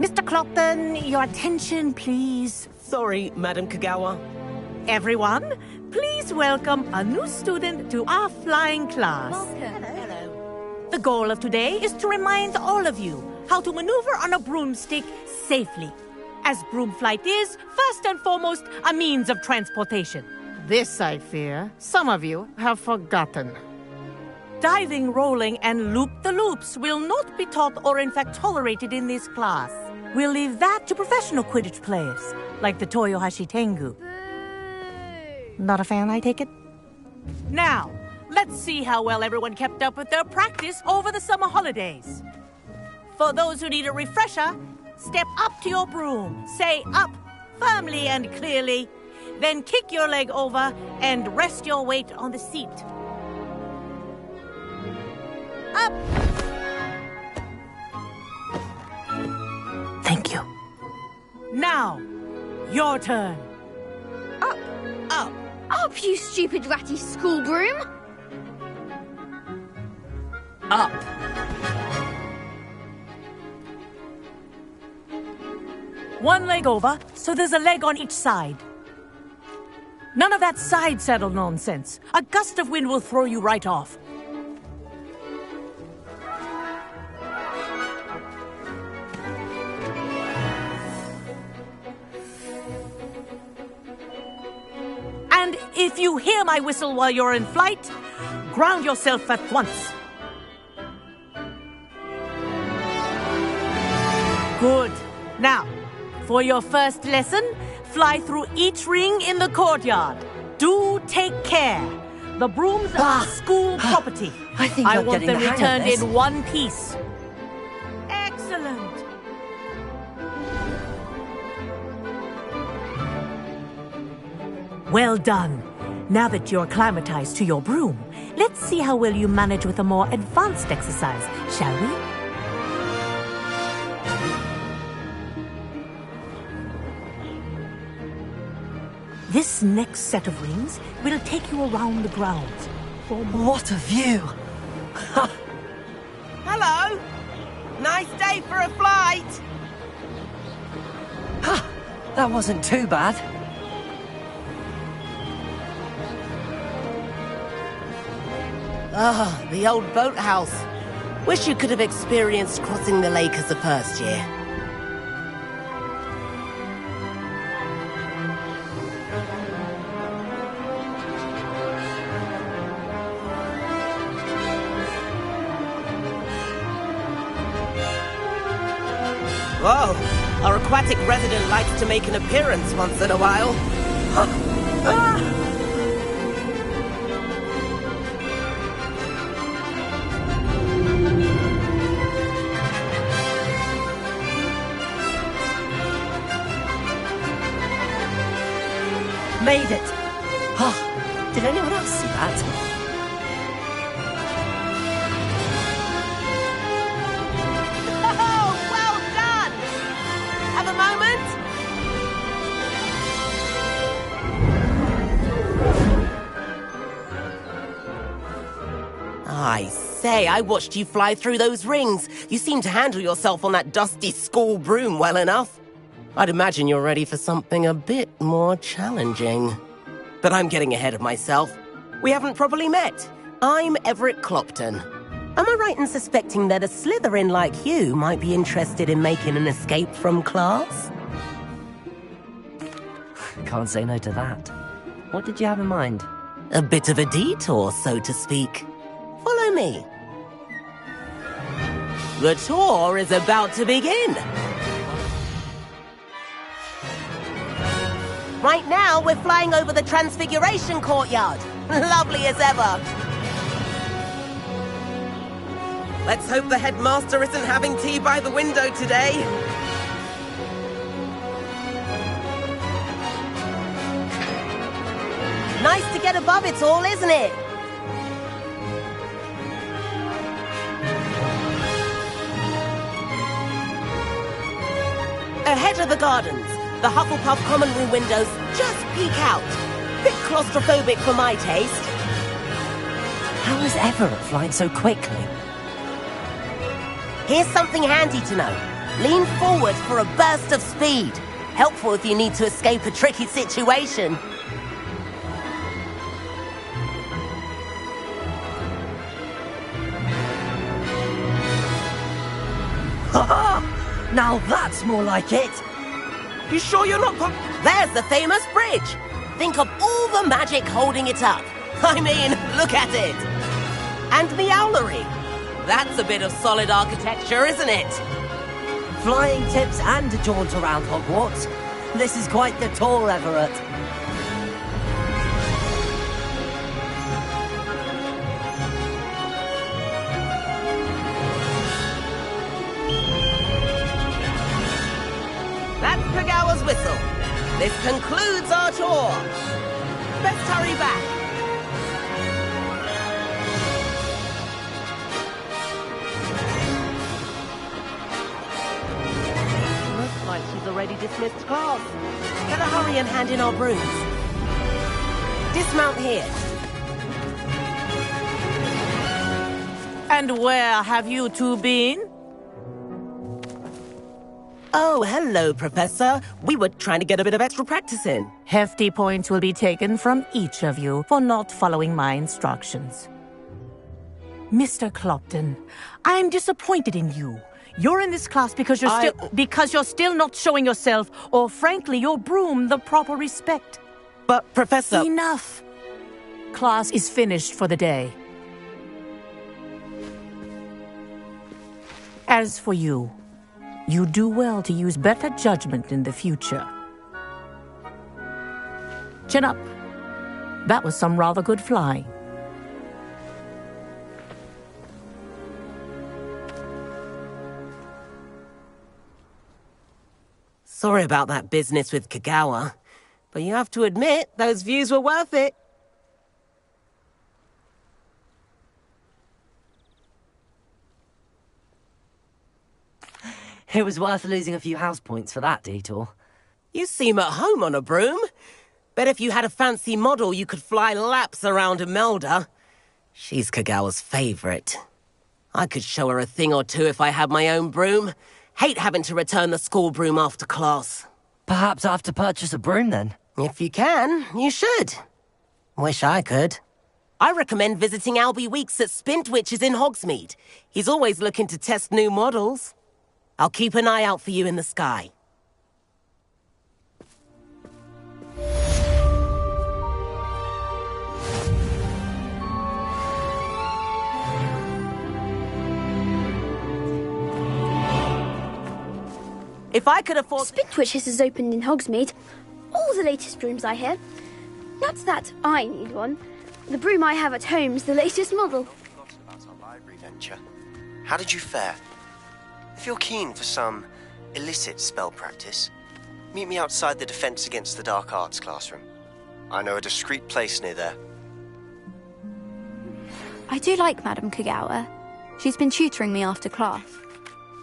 Mr. Clopton, your attention, please. Sorry, Madam Kagawa. Everyone, please welcome a new student to our flying class. Welcome. Hello. The goal of today is to remind all of you how to maneuver on a broomstick safely, as broom flight is, first and foremost, a means of transportation. This, I fear, some of you have forgotten. Diving, rolling, and loop-the-loops will not be taught or in fact tolerated in this class. We'll leave that to professional Quidditch players, like the Toyohashi Tengu. Not a fan, I take it? Now, let's see how well everyone kept up with their practice over the summer holidays. For those who need a refresher, step up to your broom, say up firmly and clearly, then kick your leg over and rest your weight on the seat. Up! Thank you. Now, your turn. Up. Up. Up, you stupid ratty school broom. Up. One leg over, so there's a leg on each side. None of that side saddle nonsense. A gust of wind will throw you right off. And if you hear my whistle while you're in flight, ground yourself at once. Good. Now, for your first lesson, fly through each ring in the courtyard. Do take care. The brooms are school property. I think I I'm want getting them the hang of returned this. in one piece. Excellent. Well done. Now that you're acclimatized to your broom, let's see how well you manage with a more advanced exercise, shall we? This next set of rings will take you around the grounds. What a view! Hello. Nice day for a flight. That wasn't too bad. Ah, the old boathouse. Wish you could have experienced crossing the lake as a first year. Whoa, our aquatic resident likes to make an appearance once in a while. Made it! Did anyone else see that? Oh, well done! Have a moment? I say, I watched you fly through those rings. You seem to handle yourself on that dusty school broom well enough. I'd imagine you're ready for something a bit more challenging. But I'm getting ahead of myself. We haven't properly met. I'm Everett Clopton. Am I right in suspecting that a Slytherin like you might be interested in making an escape from class? Can't say no to that. What did you have in mind? A bit of a detour, so to speak. Follow me. The tour is about to begin. Right now, we're flying over the Transfiguration Courtyard. Lovely as ever. Let's hope the headmaster isn't having tea by the window today. Nice to get above it all, isn't it? Ahead of the gardens, the Hufflepuff common room windows just peek out. Bit claustrophobic for my taste. How is Everett flying so quickly? Here's something handy to know. Lean forward for a burst of speed. Helpful if you need to escape a tricky situation. Now that's more like it! You sure you're not There's the famous bridge! Think of all the magic holding it up. I mean, look at it! And the owlery. That's a bit of solid architecture, isn't it? Flying tips and a jaunt around Hogwarts. This is quite the tour, Everett. That's Kagawa's whistle. This concludes our tour. Let's hurry back. Looks like she's already dismissed class. Better hurry and hand in our brooms. Dismount here. And where have you two been? Oh, hello, Professor. We were trying to get a bit of extra practice in. Hefty points will be taken from each of you for not following my instructions. Mr. Clopton, I'm disappointed in you. You're in this class because you're still not showing yourself, or frankly, your broom the proper respect. But, Professor... Enough. Class is finished for the day. As for you, you do well to use better judgment in the future. Chin up. That was some rather good flying. Sorry about that business with Kagawa, but you have to admit, those views were worth it. It was worth losing a few house points for that detour. You seem at home on a broom. Bet if you had a fancy model, you could fly laps around Imelda. She's Kagawa's favorite. I could show her a thing or two if I had my own broom. Hate having to return the school broom after class. Perhaps I have to purchase a broom then. If you can, you should. Wish I could. I recommend visiting Albie Weeks at Spintwitches in Hogsmeade. He's always looking to test new models. I'll keep an eye out for you in the sky. If I could afford... Spintwitches has opened in Hogsmeade. All the latest brooms, I hear. Not that I need one. The broom I have at home's the latest model. Forgotten about our library venture. How did you fare? If you're keen for some illicit spell practice, meet me outside the Defense Against the Dark Arts classroom. I know a discreet place near there. I do like Madame Kagawa. She's been tutoring me after class.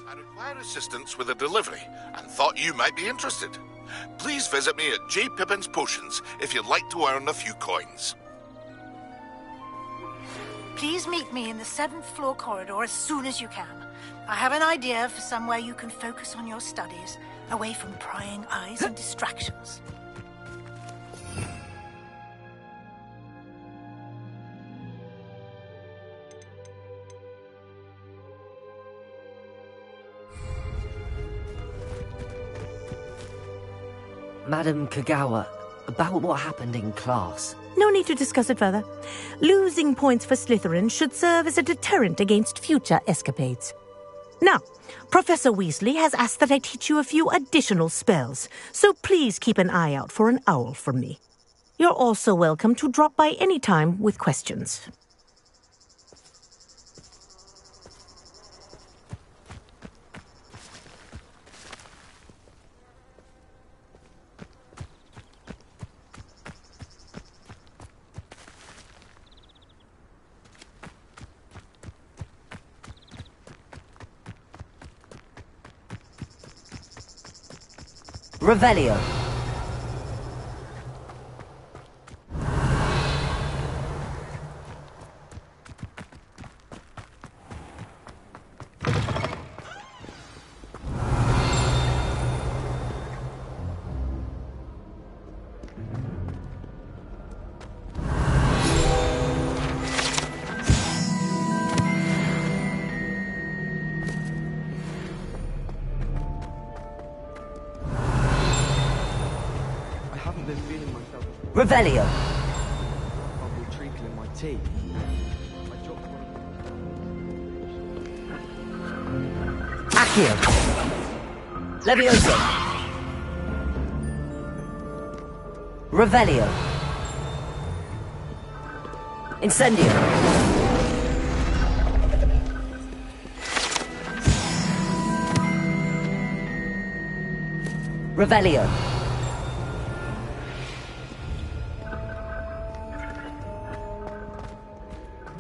I require assistance with a delivery and thought you might be interested. Please visit me at J. Pippin's Potions if you'd like to earn a few coins. Please meet me in the 7th floor corridor as soon as you can. I have an idea for somewhere you can focus on your studies, away from prying eyes and distractions. Madame Kagawa, about what happened in class. No need to discuss it further. Losing points for Slytherin should serve as a deterrent against future escapades. Now, Professor Weasley has asked that I teach you a few additional spells, so please keep an eye out for an owl from me. You're also welcome to drop by any time with questions. Revelio. Revelio. Bubble treacle in my tea. I dropped one. Accio. Levioso. Revelio. Incendio. Revelio.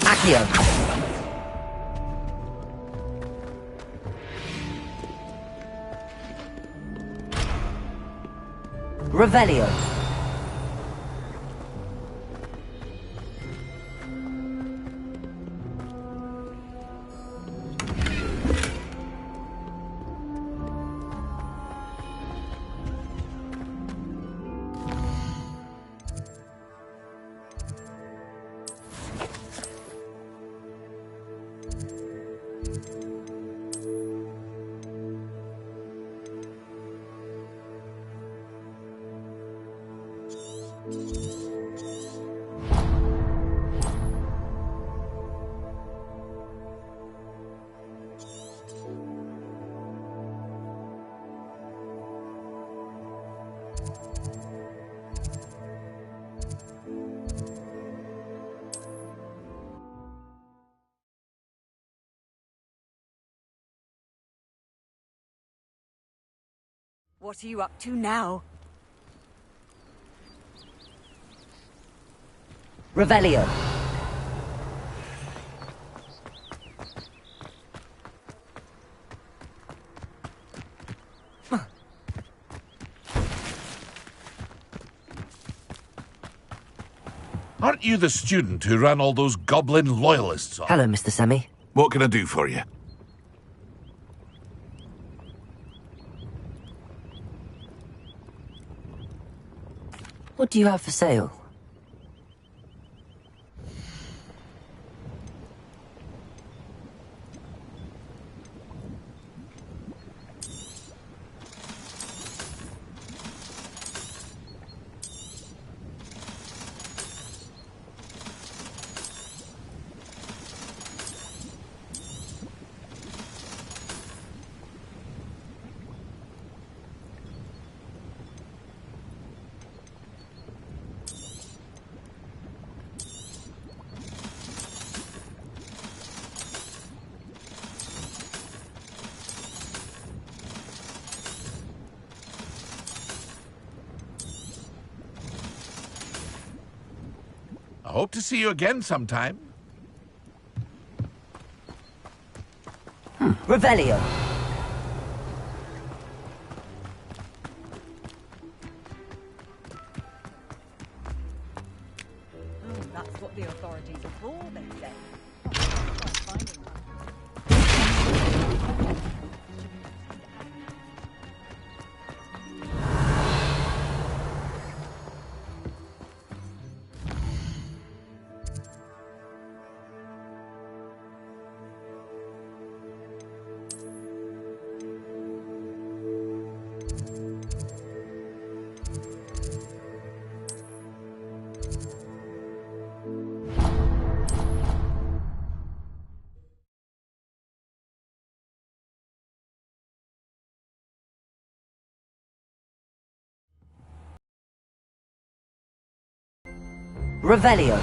Accio. Revelio. What are you up to now? Revelio. Aren't you the student who ran all those goblin loyalists off? Hello, Mr. Semi. What can I do for you? What do you have for sale? I hope to see you again sometime. Revelio. That's what the authorities are for, they say. Revelio.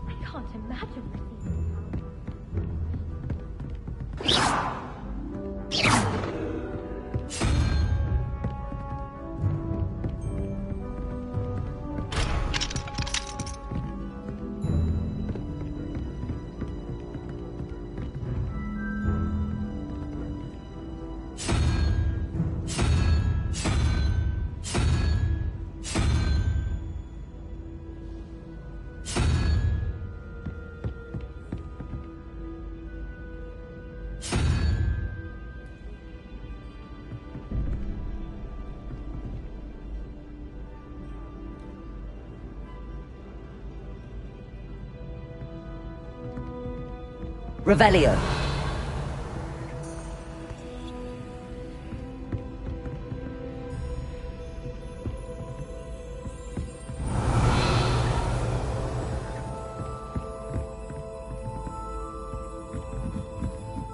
I can't imagine. Revelio.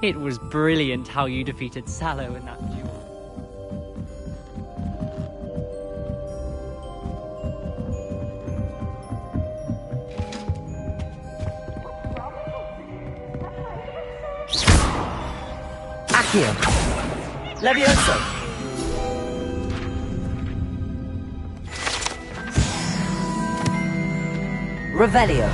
It was brilliant how you defeated Sallow in that duel. Accio. Levioso. Revelio.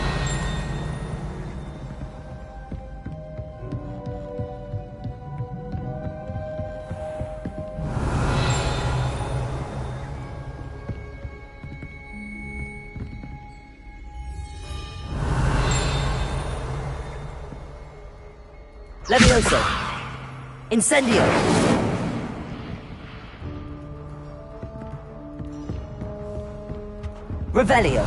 Levioso. Incendio. Revelio.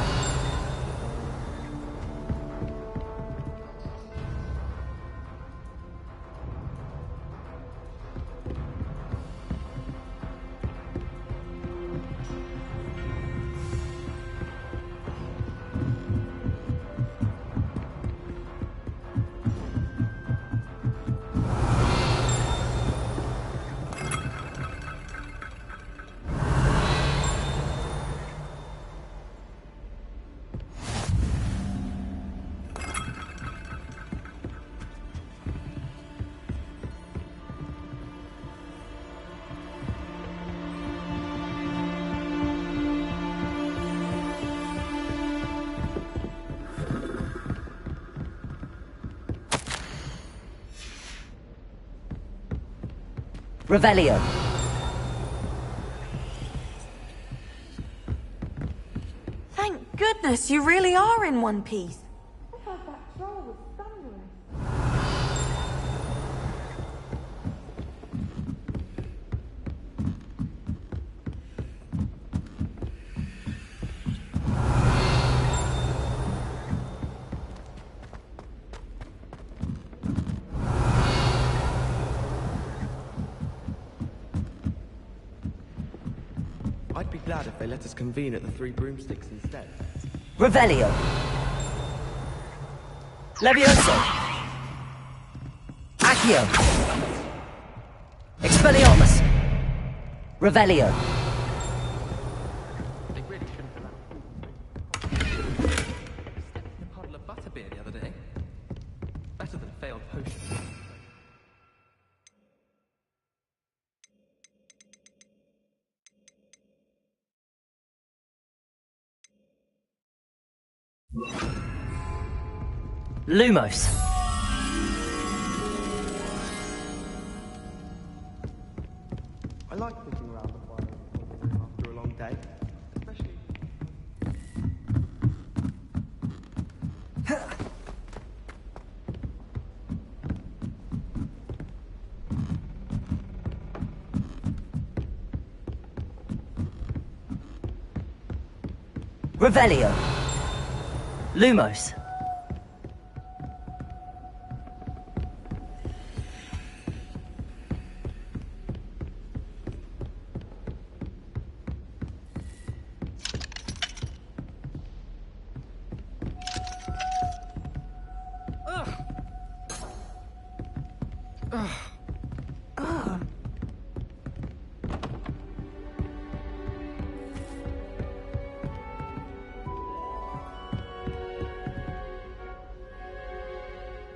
Revelio. Thank goodness you really are in one piece. I'd be glad if they let us convene at the Three Broomsticks instead. Revelio. Levioso. Accio. Expelliarmus. Revelio. They really shouldn't have. Stepped in a puddle of butterbeer the other day. Better than failed potion. Lumos. I like sitting around the fire after a long day, especially... Revelio. Lumos.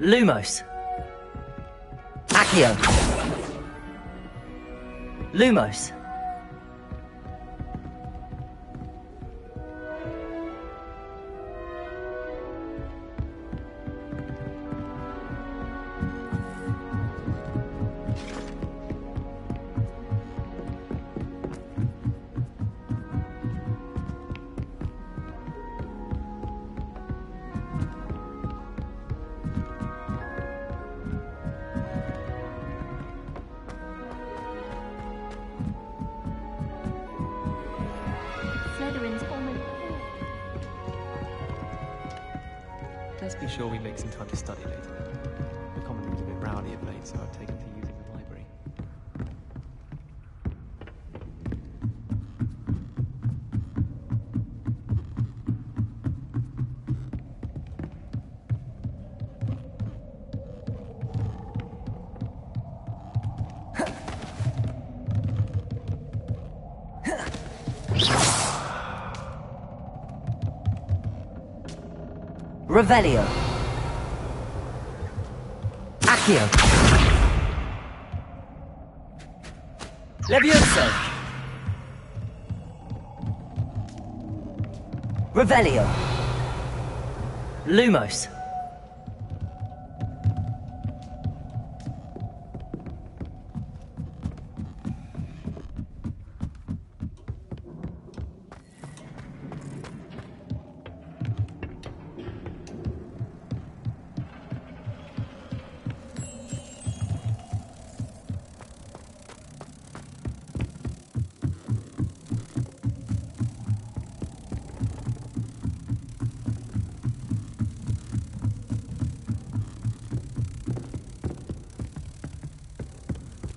Lumos. Accio. Lumos. Let's be sure we make some time to study later. The common room's a bit rowdy of late, so I've taken to using the library. Revelio. Accio. Levioso. Revelio. Lumos.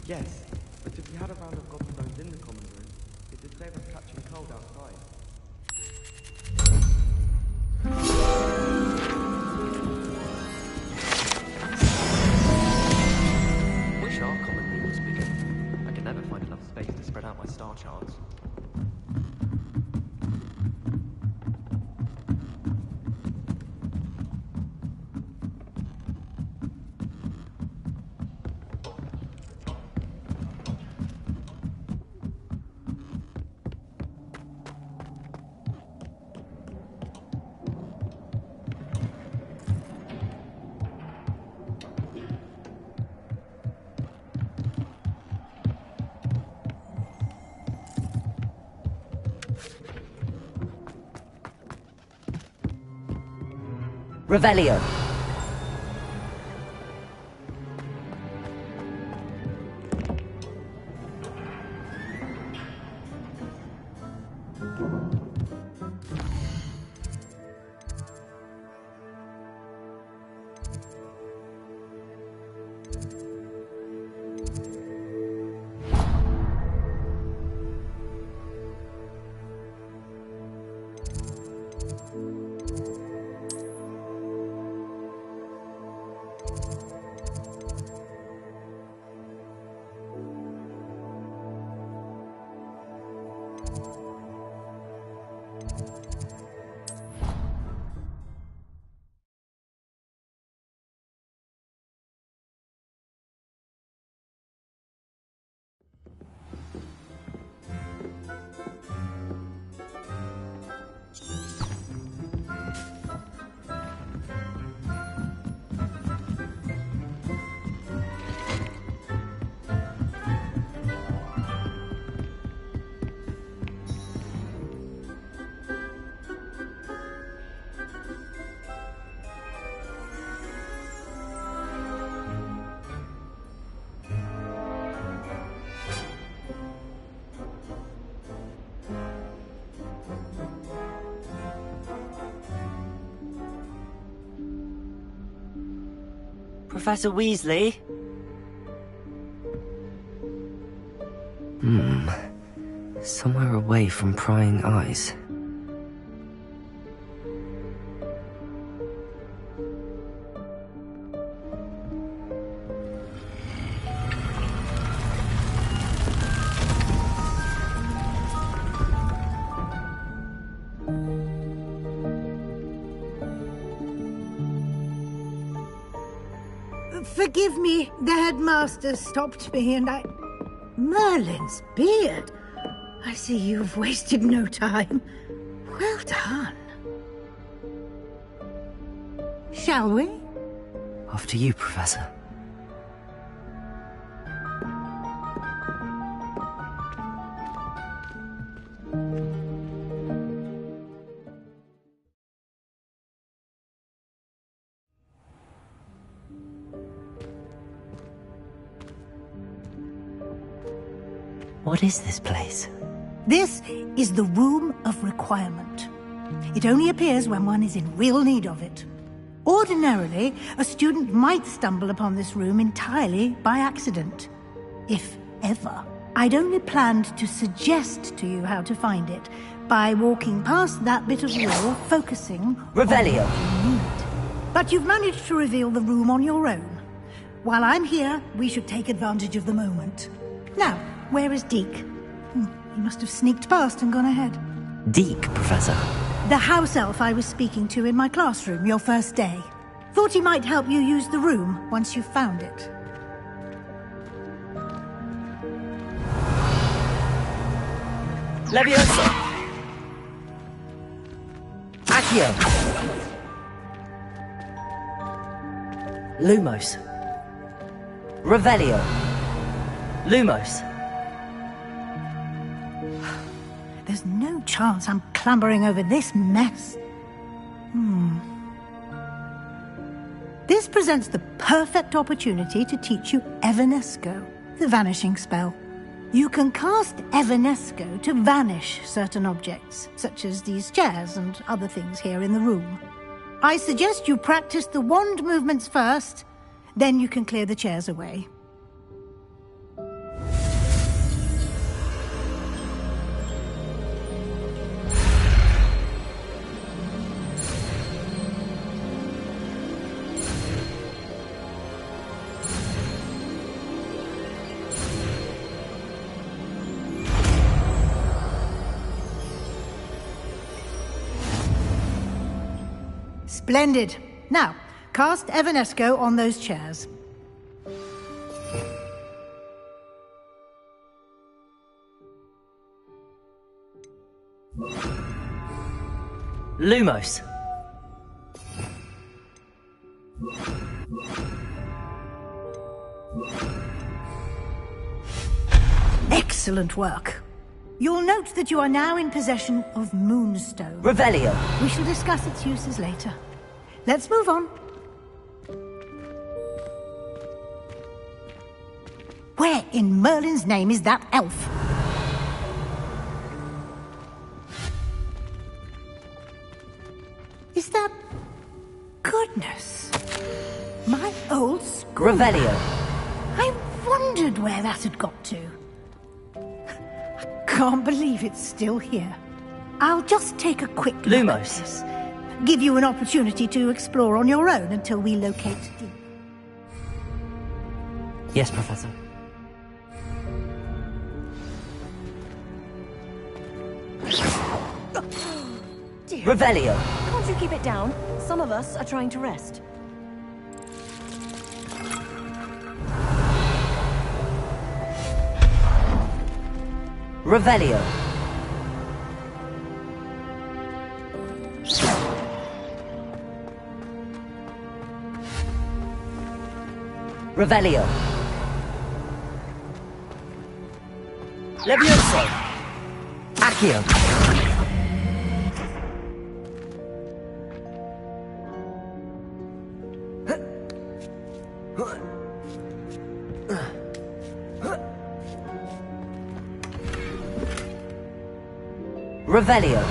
Yes, but if we had a round of goblin bones in the commons room, it did save us catching cold outside. Wish our common room was bigger. I can never find enough space to spread out my star charts. Revelio. Professor Weasley? Somewhere away from prying eyes. Forgive me, the headmaster stopped me and I... Merlin's beard! I see you've wasted no time. Well done. Shall we? After you, Professor. What is this place? This is the Room of Requirement. It only appears when one is in real need of it. Ordinarily, a student might stumble upon this room entirely by accident. If ever. I'd only planned to suggest to you how to find it by walking past that bit of wall, focusing Revelio. on what you need. But you've managed to reveal the room on your own. While I'm here, we should take advantage of the moment. Now, where is Deke? He must have sneaked past and gone ahead. Deke, Professor. The house elf I was speaking to in my classroom your first day. Thought he might help you use the room once you've found it. Leviosa! Accio! Lumos. Revelio. Lumos. There's no chance I'm clambering over this mess. This presents the perfect opportunity to teach you Evanesco, the vanishing spell. You can cast Evanesco to vanish certain objects, such as these chairs and other things here in the room. I suggest you practice the wand movements first, then you can clear the chairs away. Splendid. Now, cast Evanesco on those chairs. Lumos. Excellent work. You'll note that you are now in possession of Moonstone. Revelio. We shall discuss its uses later. Let's move on. Where in Merlin's name is that elf? Is that... Goodness. My old school. Revelio. I wondered where that had got to. Can't believe it's still here. I'll just take a quick look Lumos. at this. Give you an opportunity to explore on your own until we locate Deep. Yes, Professor. Dear. Revelio. Can't you keep it down? Some of us are trying to rest. Revelio. Revelio. Levioso. Accio. Revelio.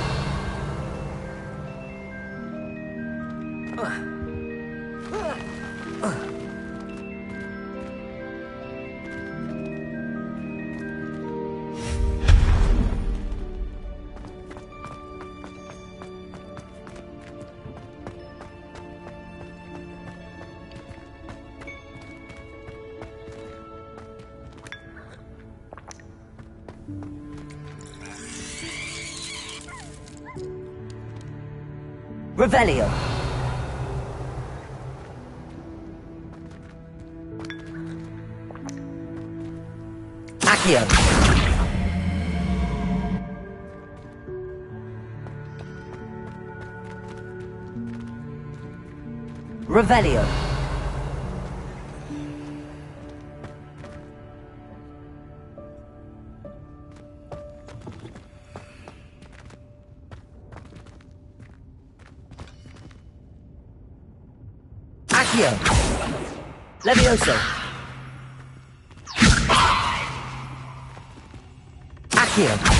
Revelio. Accio. Revelio. Accio. Levioso. Accio.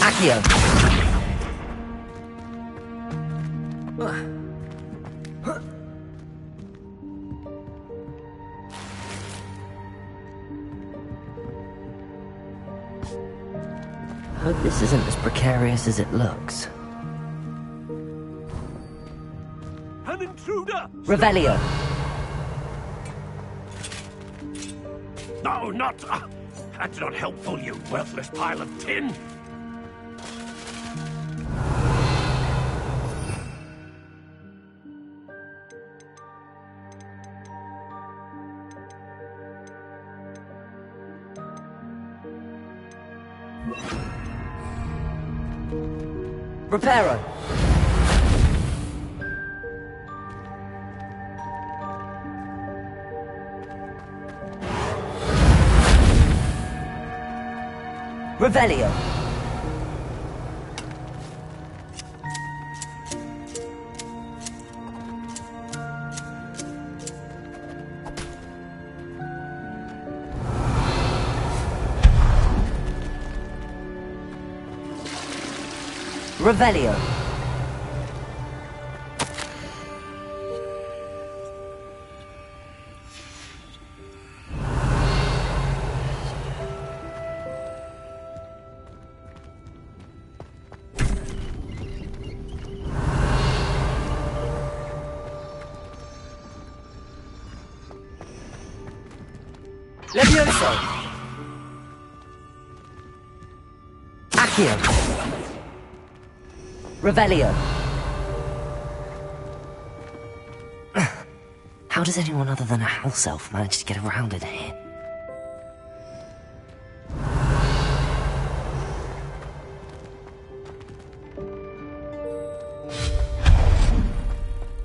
Accio. Hope this isn't as precarious as it looks. An intruder! Revelio. No, not... that's not helpful, you worthless pile of tin! Reparo. Revelio. Revelio. Levioso. Accio. Revelio. How does anyone other than a house elf manage to get around in here?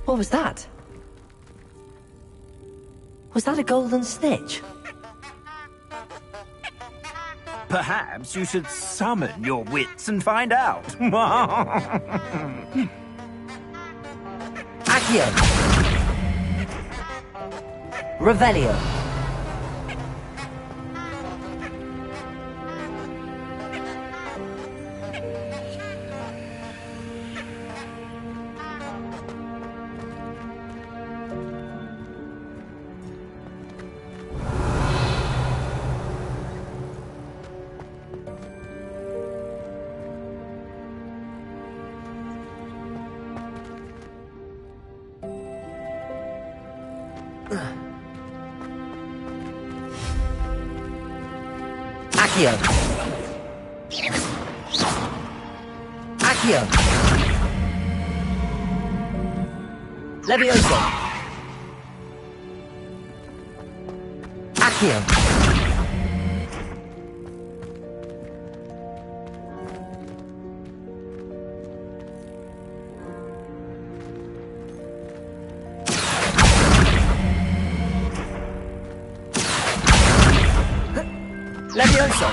What was that? Was that a golden snitch? Perhaps you should summon your wits and find out. Accio. Revelio. Accio. Accio. Levioso. Accio. Levioso.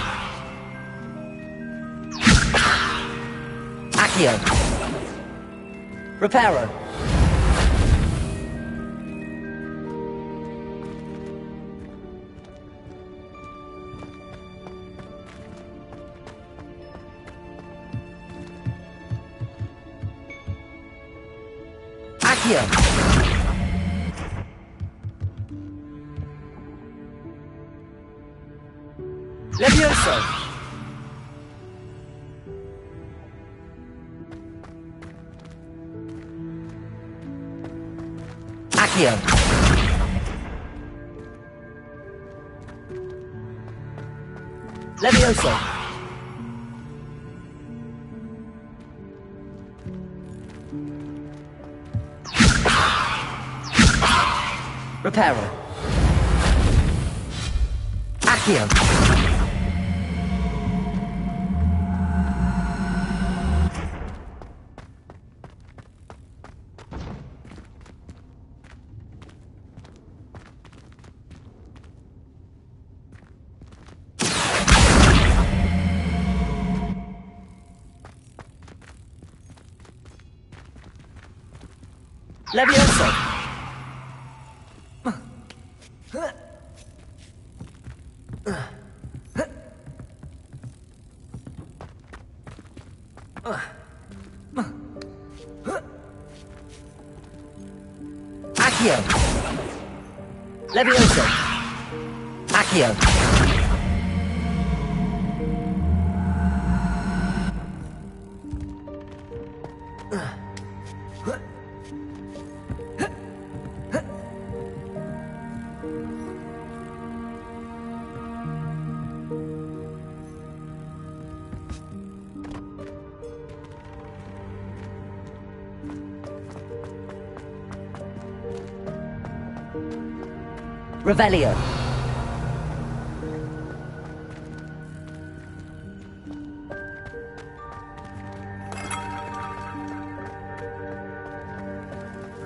Accio. Reparo. Accio. Levioso. Accio. Levioso. Reparo. Accio. Levioso. Accio. Levioso. Accio. Revelio.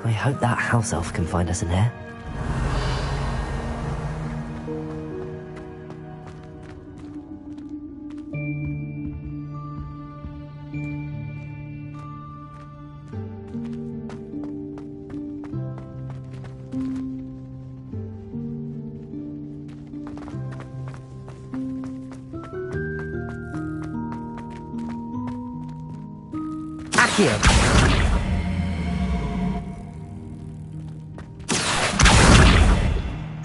I hope that house elf can find us in here. Accio.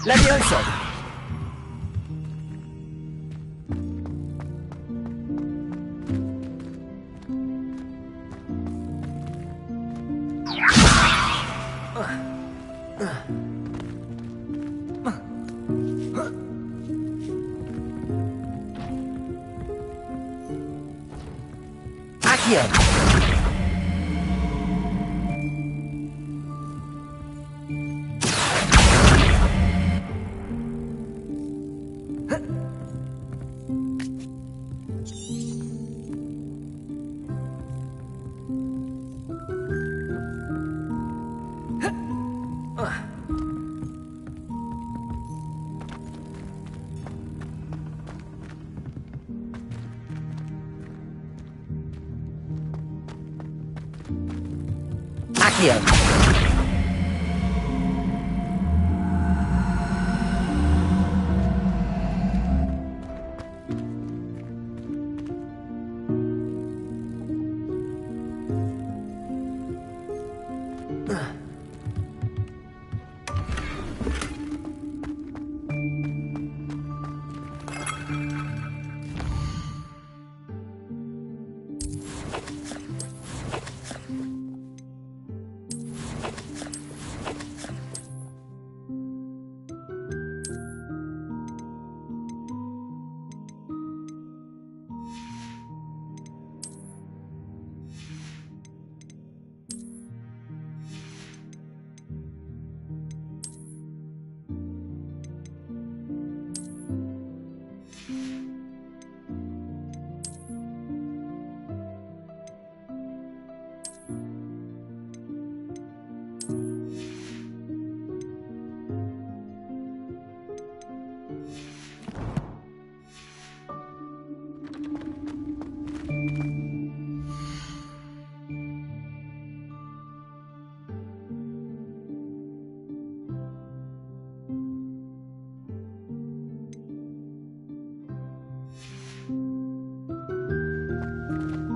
Levioso! Accio! Accio.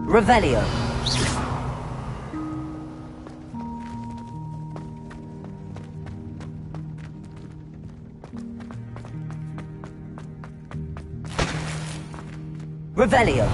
Revelio. Revelio.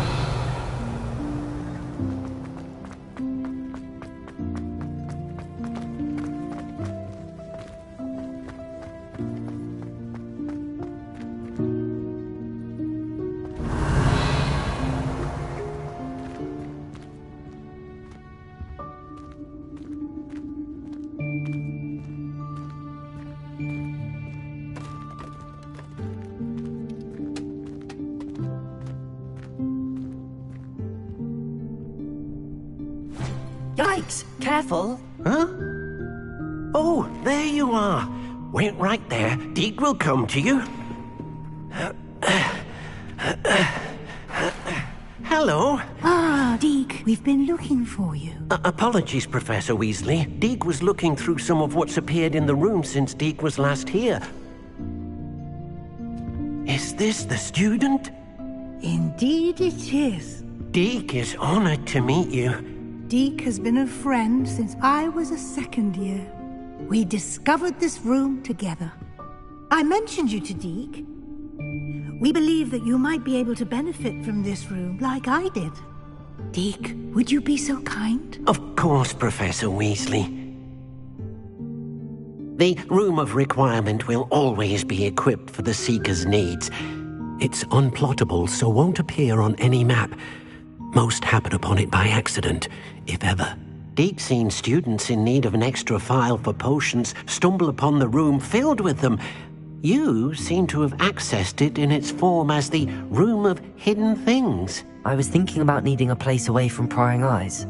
Yikes! Careful! Huh? Oh, there you are. Wait right there. Deke will come to you. Hello. Ah, Deke, we've been looking for you. Apologies, Professor Weasley. Deke was looking through some of what's appeared in the room since Deke was last here. Is this the student? Indeed it is. Deke is honored to meet you. Deke has been a friend since I was a second year. We discovered this room together. I mentioned you to Deke. We believe that you might be able to benefit from this room like I did. Deke, would you be so kind? Of course, Professor Weasley. The Room of Requirement will always be equipped for the Seeker's needs. It's unplottable, so won't appear on any map. Most happen upon it by accident, if ever. Deke's seen students in need of an extra file for potions stumble upon the room filled with them. You seem to have accessed it in its form as the Room of Hidden Things. I was thinking about needing a place away from prying eyes.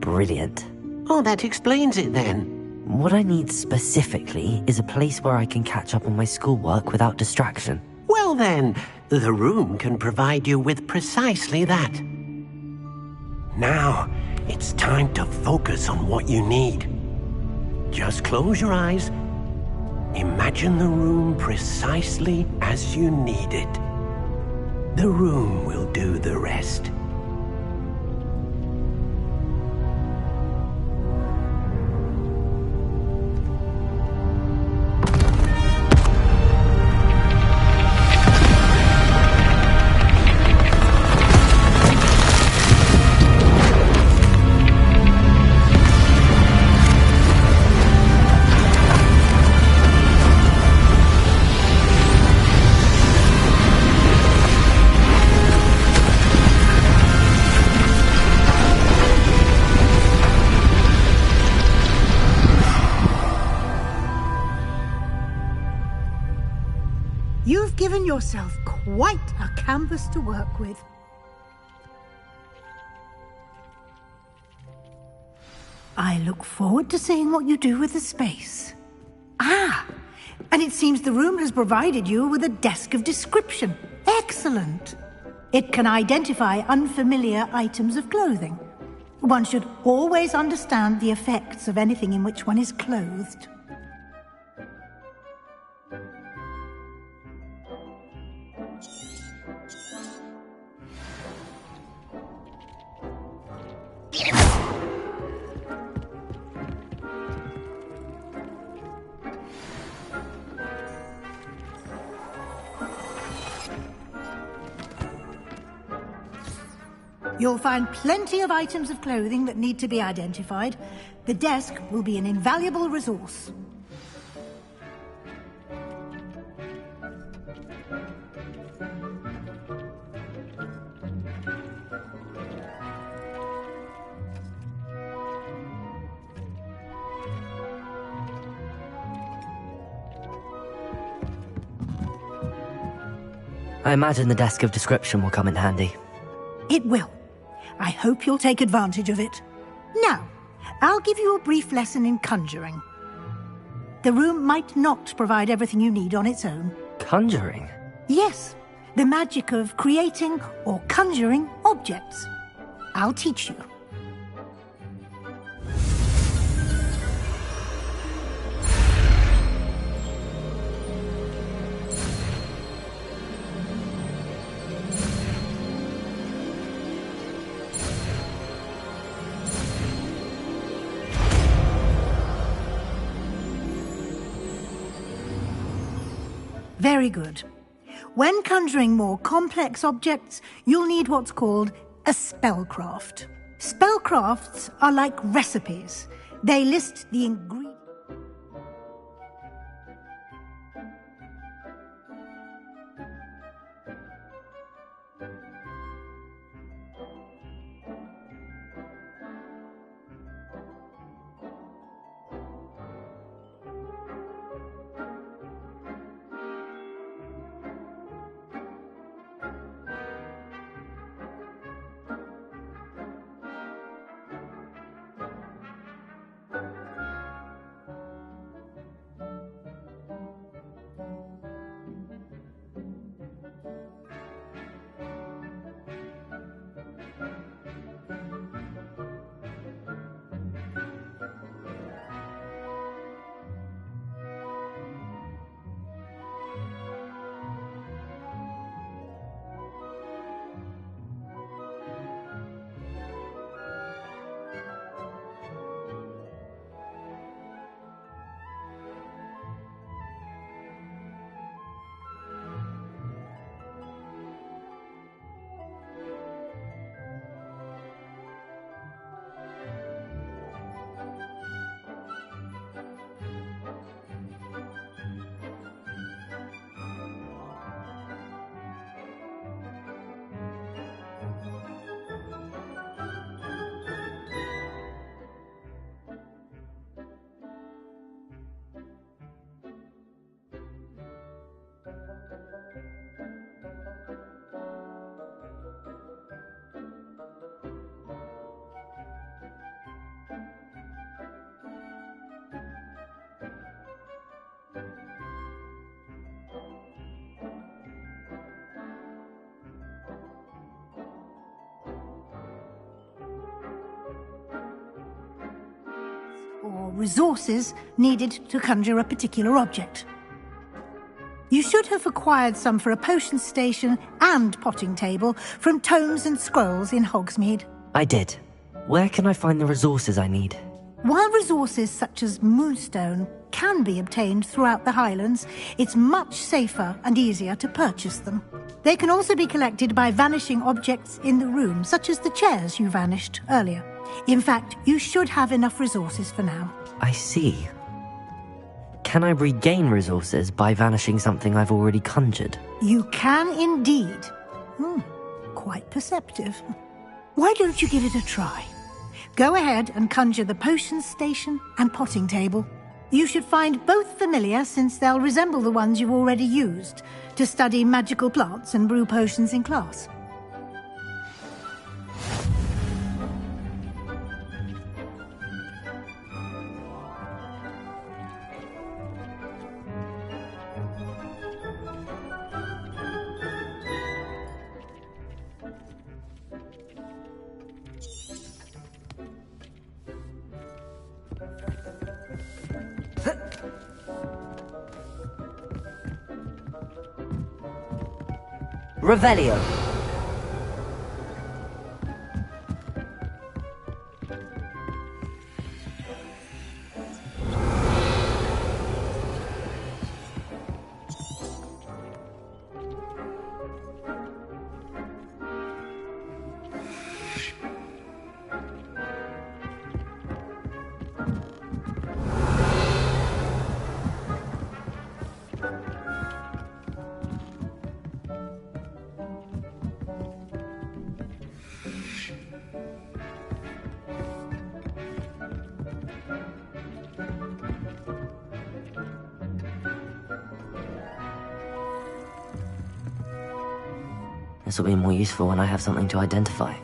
Brilliant. Oh, that explains it then. What I need specifically is a place where I can catch up on my schoolwork without distraction. Well then, the room can provide you with precisely that. Now, it's time to focus on what you need. Just close your eyes. Imagine the room precisely as you need it. The room will do the rest. You've given yourself quite a canvas to work with. I look forward to seeing what you do with the space. Ah, and it seems the room has provided you with a desk of description. Excellent. It can identify unfamiliar items of clothing. One should always understand the effects of anything in which one is clothed. You'll find plenty of items of clothing that need to be identified. The desk will be an invaluable resource. I imagine the desk of description will come in handy. It will. I hope you'll take advantage of it. Now, I'll give you a brief lesson in conjuring. The room might not provide everything you need on its own. Conjuring? Yes, the magic of creating or conjuring objects. I'll teach you. Very good. When conjuring more complex objects, you'll need what's called a spellcraft. Spellcrafts are like recipes. They list the ingredients. resources needed to conjure a particular object. You should have acquired some for a potion station and potting table from tomes and scrolls in Hogsmeade. I did. Where can I find the resources I need? While resources such as moonstone can be obtained throughout the Highlands, it's much safer and easier to purchase them. They can also be collected by vanishing objects in the room, such as the chairs you vanished earlier. In fact, you should have enough resources for now. I see. Can I regain resources by vanishing something I've already conjured? You can indeed. Quite perceptive. Why don't you give it a try? Go ahead and conjure the potion station and potting table. You should find both familiar, since they'll resemble the ones you've already used to study magical plants and brew potions in class. Revelio. This will be more useful when I have something to identify.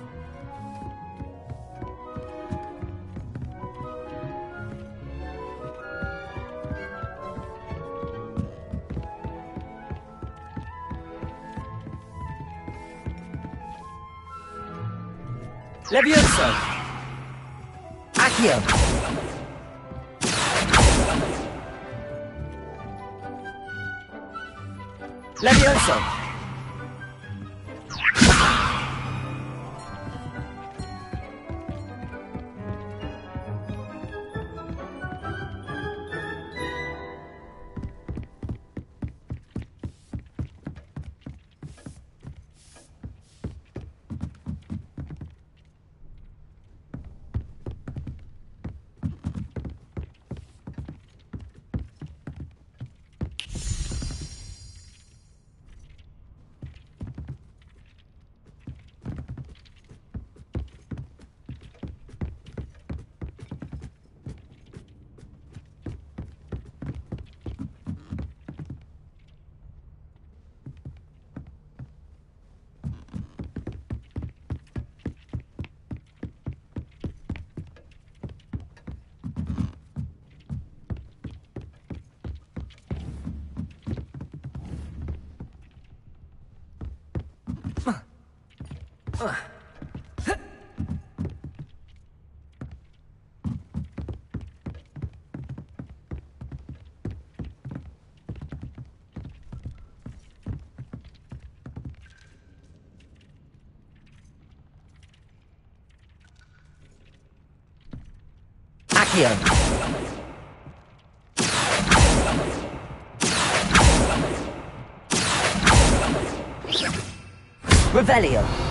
Levioso! Accio! Levioso! Accio! Revelio!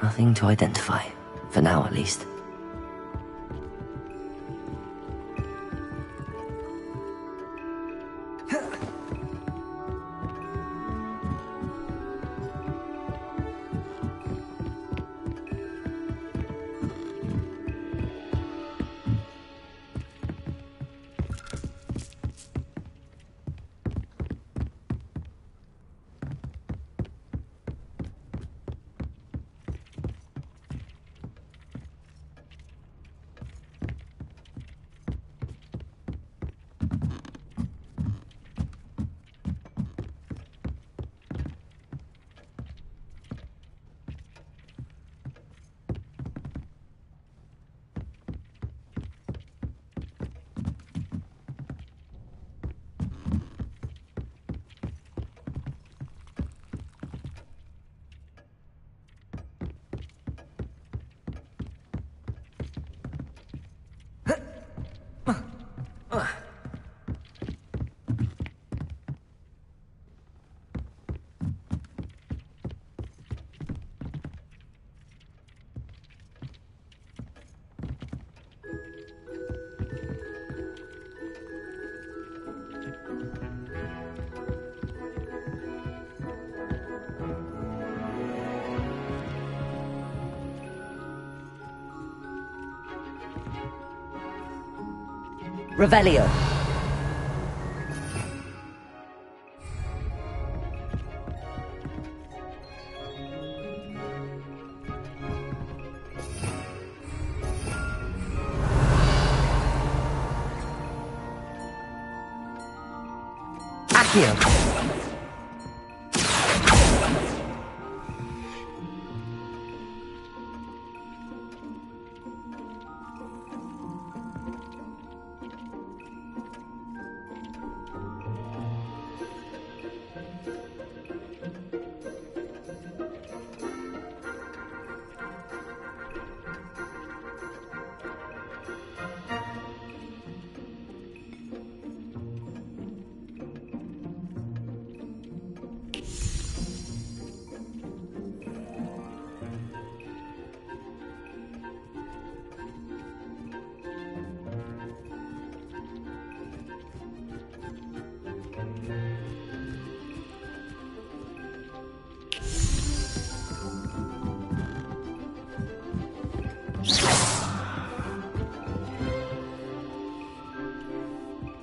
Nothing to identify. For now, at least. Revelio. Accio.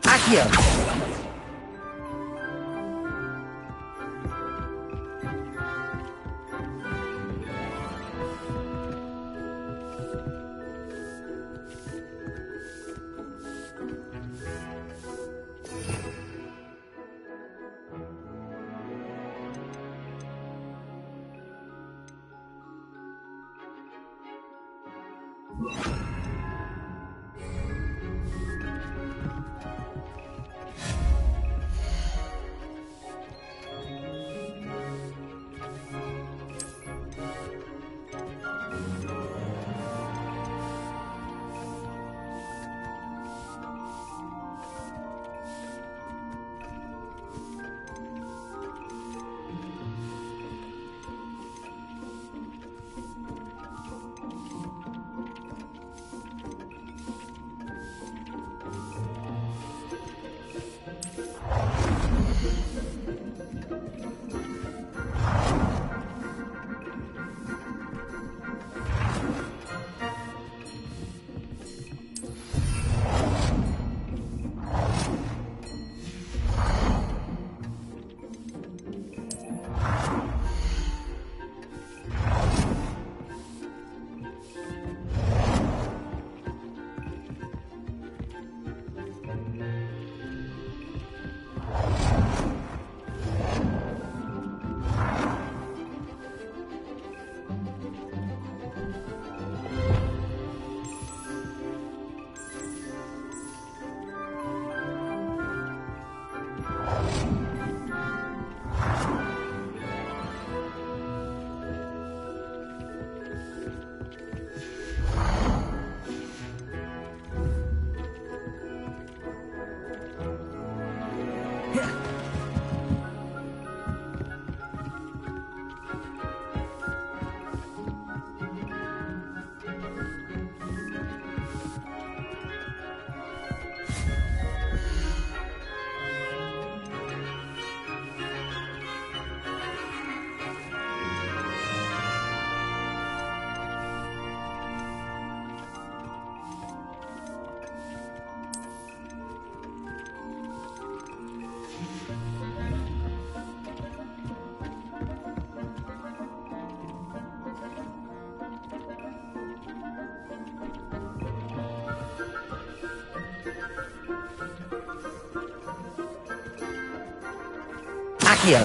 Accio. Accio!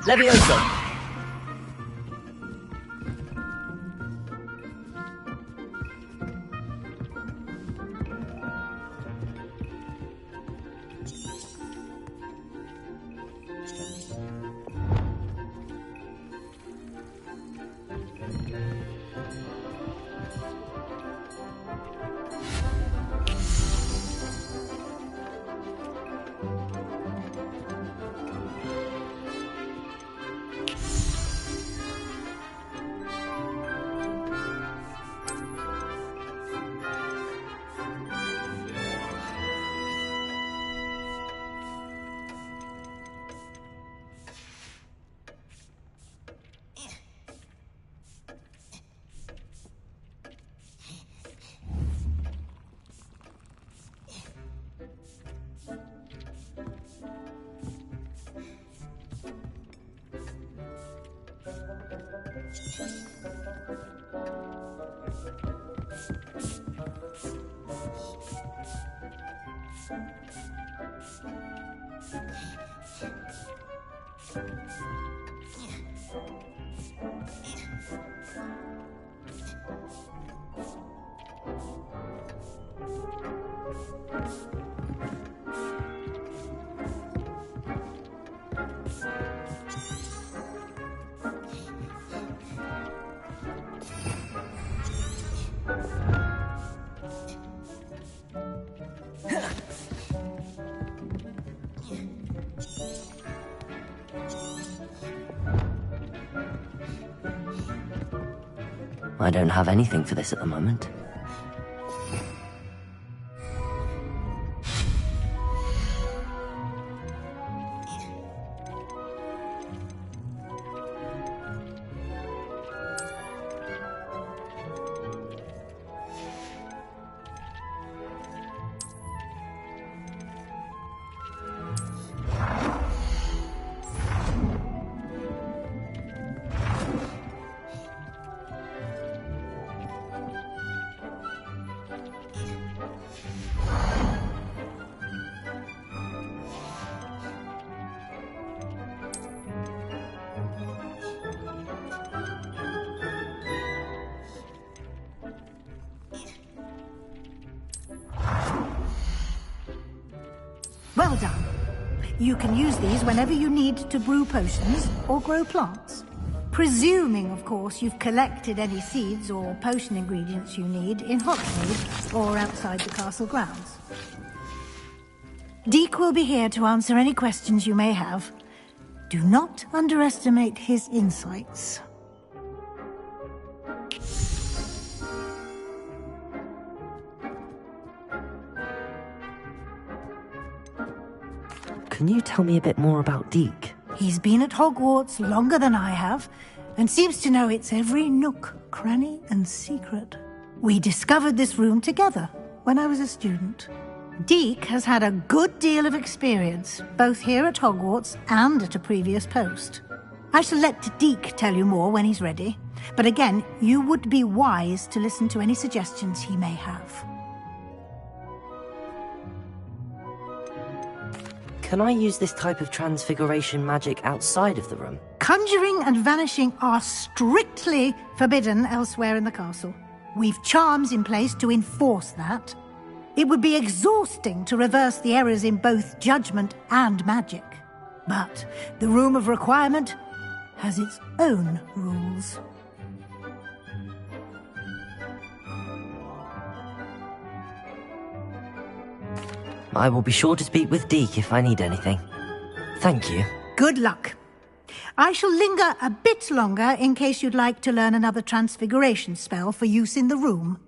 Levioso! I don't have anything for this at the moment. Well done. You can use these whenever you need to brew potions or grow plants. Presuming, of course, you've collected any seeds or potion ingredients you need in Hogsmeade or outside the castle grounds. Deek will be here to answer any questions you may have. Do not underestimate his insights. Can you tell me a bit more about Deek? He's been at Hogwarts longer than I have, and seems to know its every nook, cranny, and secret. We discovered this room together when I was a student. Deek has had a good deal of experience, both here at Hogwarts and at a previous post. I shall let Deek tell you more when he's ready, but again, you would be wise to listen to any suggestions he may have. Can I use this type of transfiguration magic outside of the room? Conjuring and vanishing are strictly forbidden elsewhere in the castle. We've charms in place to enforce that. It would be exhausting to reverse the errors in both judgment and magic. But the Room of Requirement has its own rules. I will be sure to speak with Deek if I need anything. Thank you. Good luck. I shall linger a bit longer in case you'd like to learn another transfiguration spell for use in the room.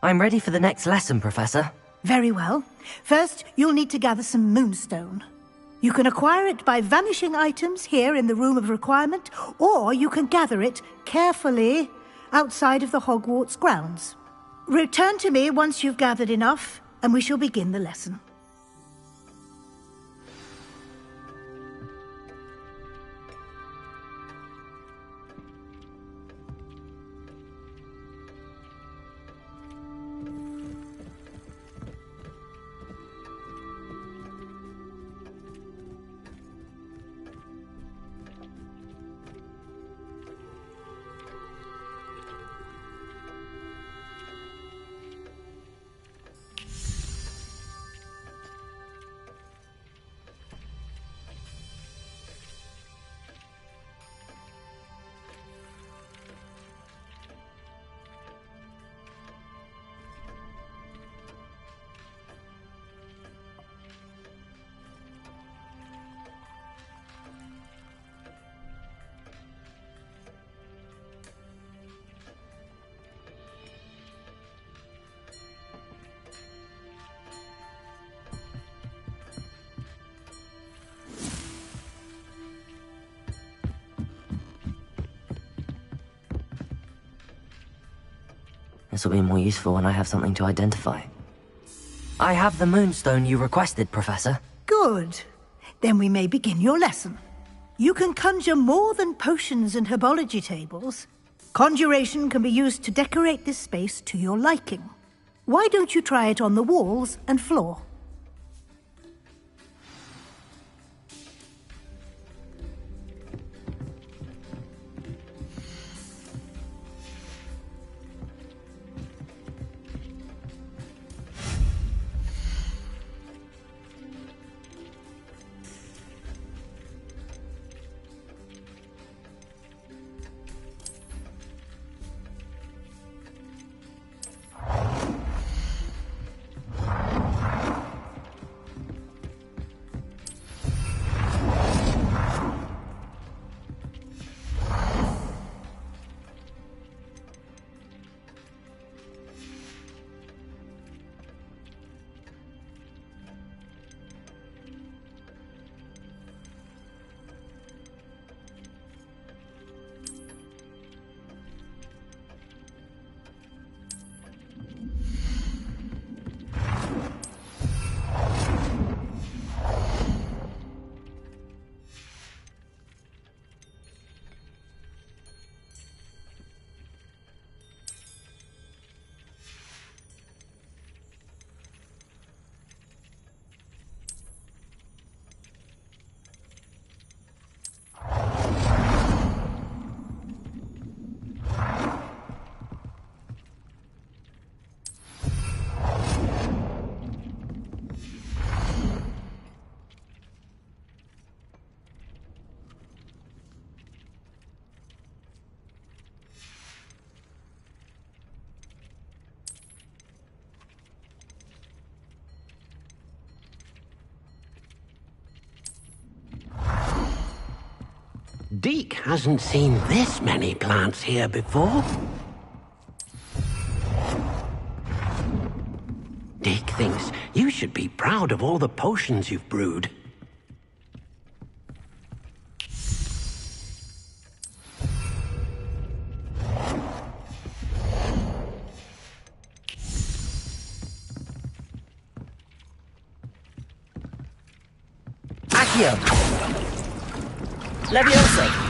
I'm ready for the next lesson, Professor. Very well. First, you'll need to gather some moonstone. You can acquire it by vanishing items here in the Room of Requirement, or you can gather it carefully outside of the Hogwarts grounds. Return to me once you've gathered enough, and we shall begin the lesson. This will be more useful when I have something to identify. I have the moonstone you requested, Professor. Good. Then we may begin your lesson. You can conjure more than potions and herbology tables. Conjuration can be used to decorate this space to your liking. Why don't you try it on the walls and floor? Deke hasn't seen this many plants here before. Deke thinks you should be proud of all the potions you've brewed. Accio! Leviosa!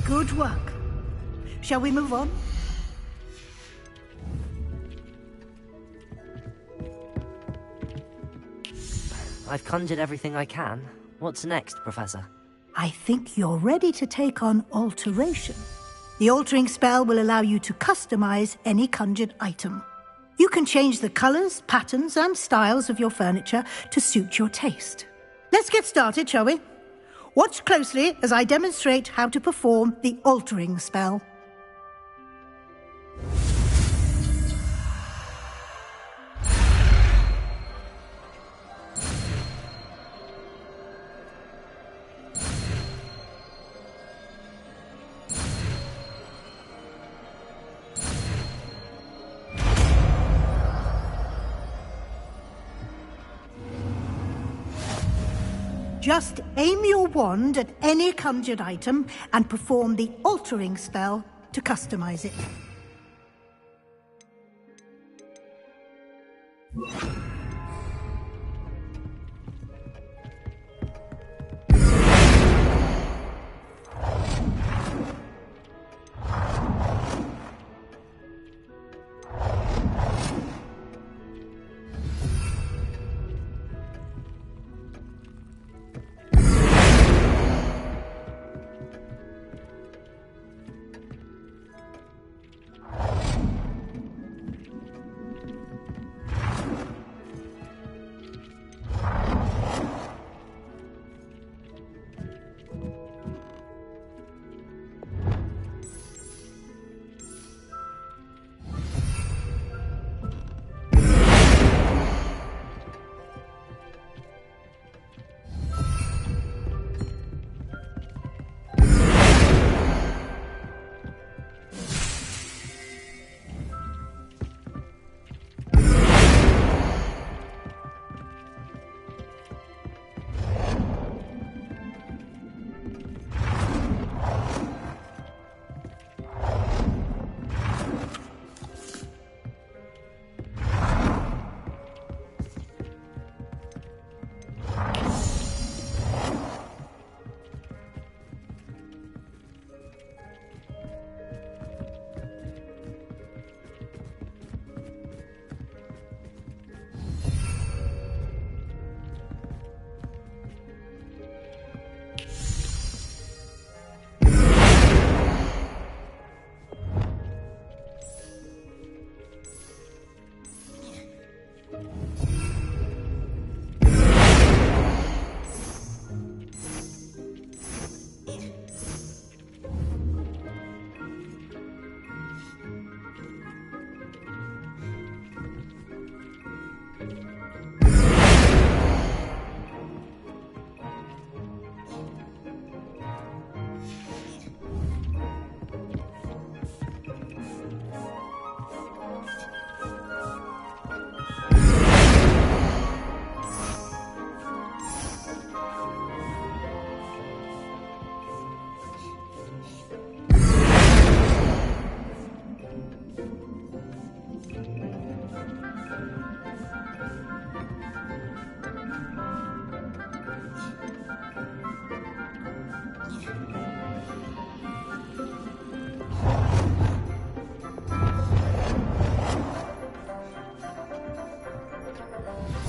Good work. Shall we move on? I've conjured everything I can. What's next, Professor? I think you're ready to take on alteration. The altering spell will allow you to customize any conjured item. You can change the colors, patterns, and styles of your furniture to suit your taste. Let's get started, shall we? Watch closely as I demonstrate how to perform the altering spell. Just aim your wand at any conjured item and perform the altering spell to customize it.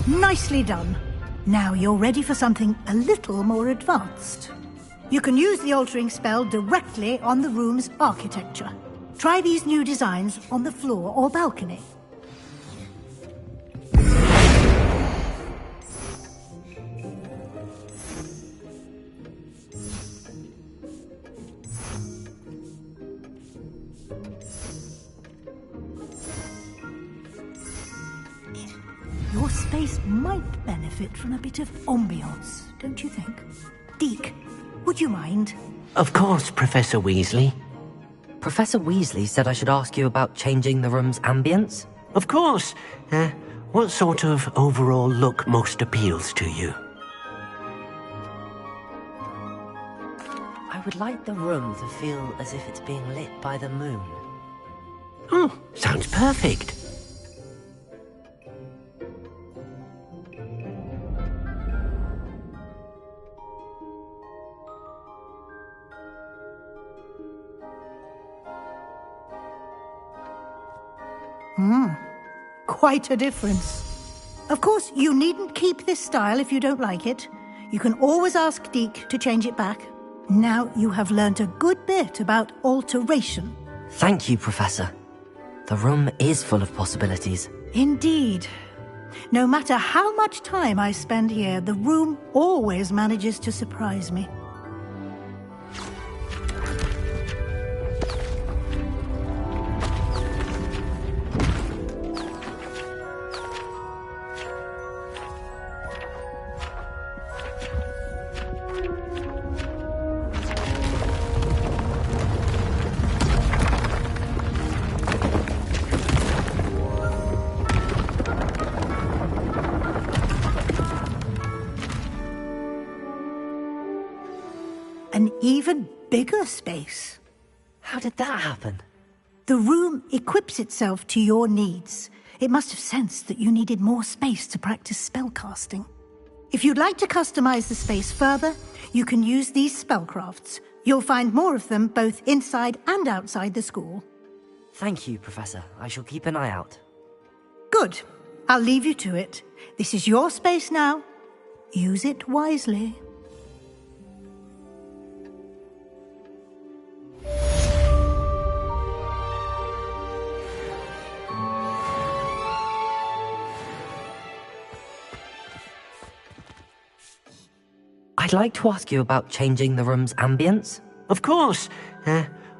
Nicely done. Now you're ready for something a little more advanced. You can use the altering spell directly on the room's architecture. Try these new designs on the floor or balcony. Your space might benefit from a bit of ambiance, don't you think? Deke, would you mind? Of course, Professor Weasley. Professor Weasley said I should ask you about changing the room's ambience? Of course. What sort of overall look most appeals to you? I would like the room to feel as if it's being lit by the moon. Oh, sounds perfect. Quite a difference. Of course, you needn't keep this style if you don't like it. You can always ask Deke to change it back. Now you have learnt a good bit about alteration. Thank you, Professor. The room is full of possibilities. Indeed. No matter how much time I spend here, the room always manages to surprise me. An even bigger space. How did that happen? The room equips itself to your needs. It must have sensed that you needed more space to practice spellcasting. If you'd like to customize the space further, you can use these spellcrafts. You'll find more of them both inside and outside the school. Thank you, Professor. I shall keep an eye out. Good. I'll leave you to it. This is your space now. Use it wisely. I'd like to ask you about changing the room's ambience. Of course.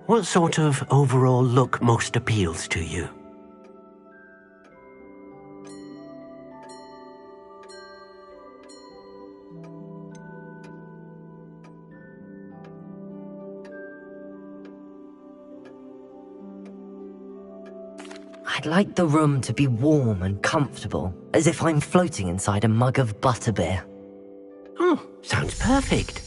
What sort of overall look most appeals to you? I'd like the room to be warm and comfortable, as if I'm floating inside a mug of butterbeer. Oh, sounds perfect.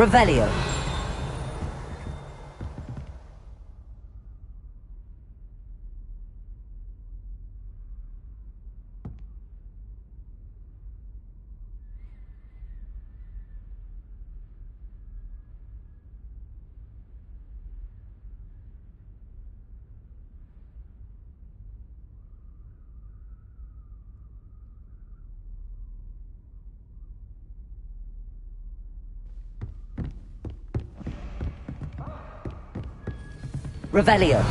Revelio. Revelio.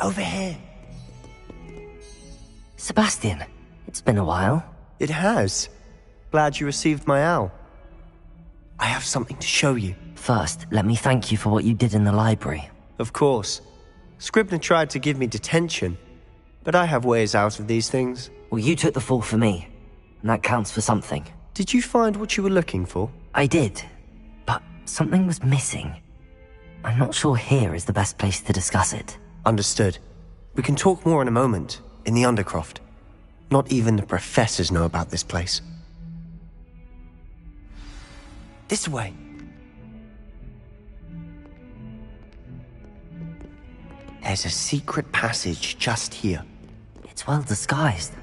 Over here. Sebastian, it's been a while. It has. Glad you received my owl. I have something to show you. First, let me thank you for what you did in the library. Of course. Scribner tried to give me detention, but I have ways out of these things. Well, you took the fall for me, and that counts for something. Did you find what you were looking for? I did, but something was missing. I'm not sure here is the best place to discuss it. Understood. We can talk more in a moment, in the Undercroft. Not even the professors know about this place. This way. There's a secret passage just here. It's well disguised.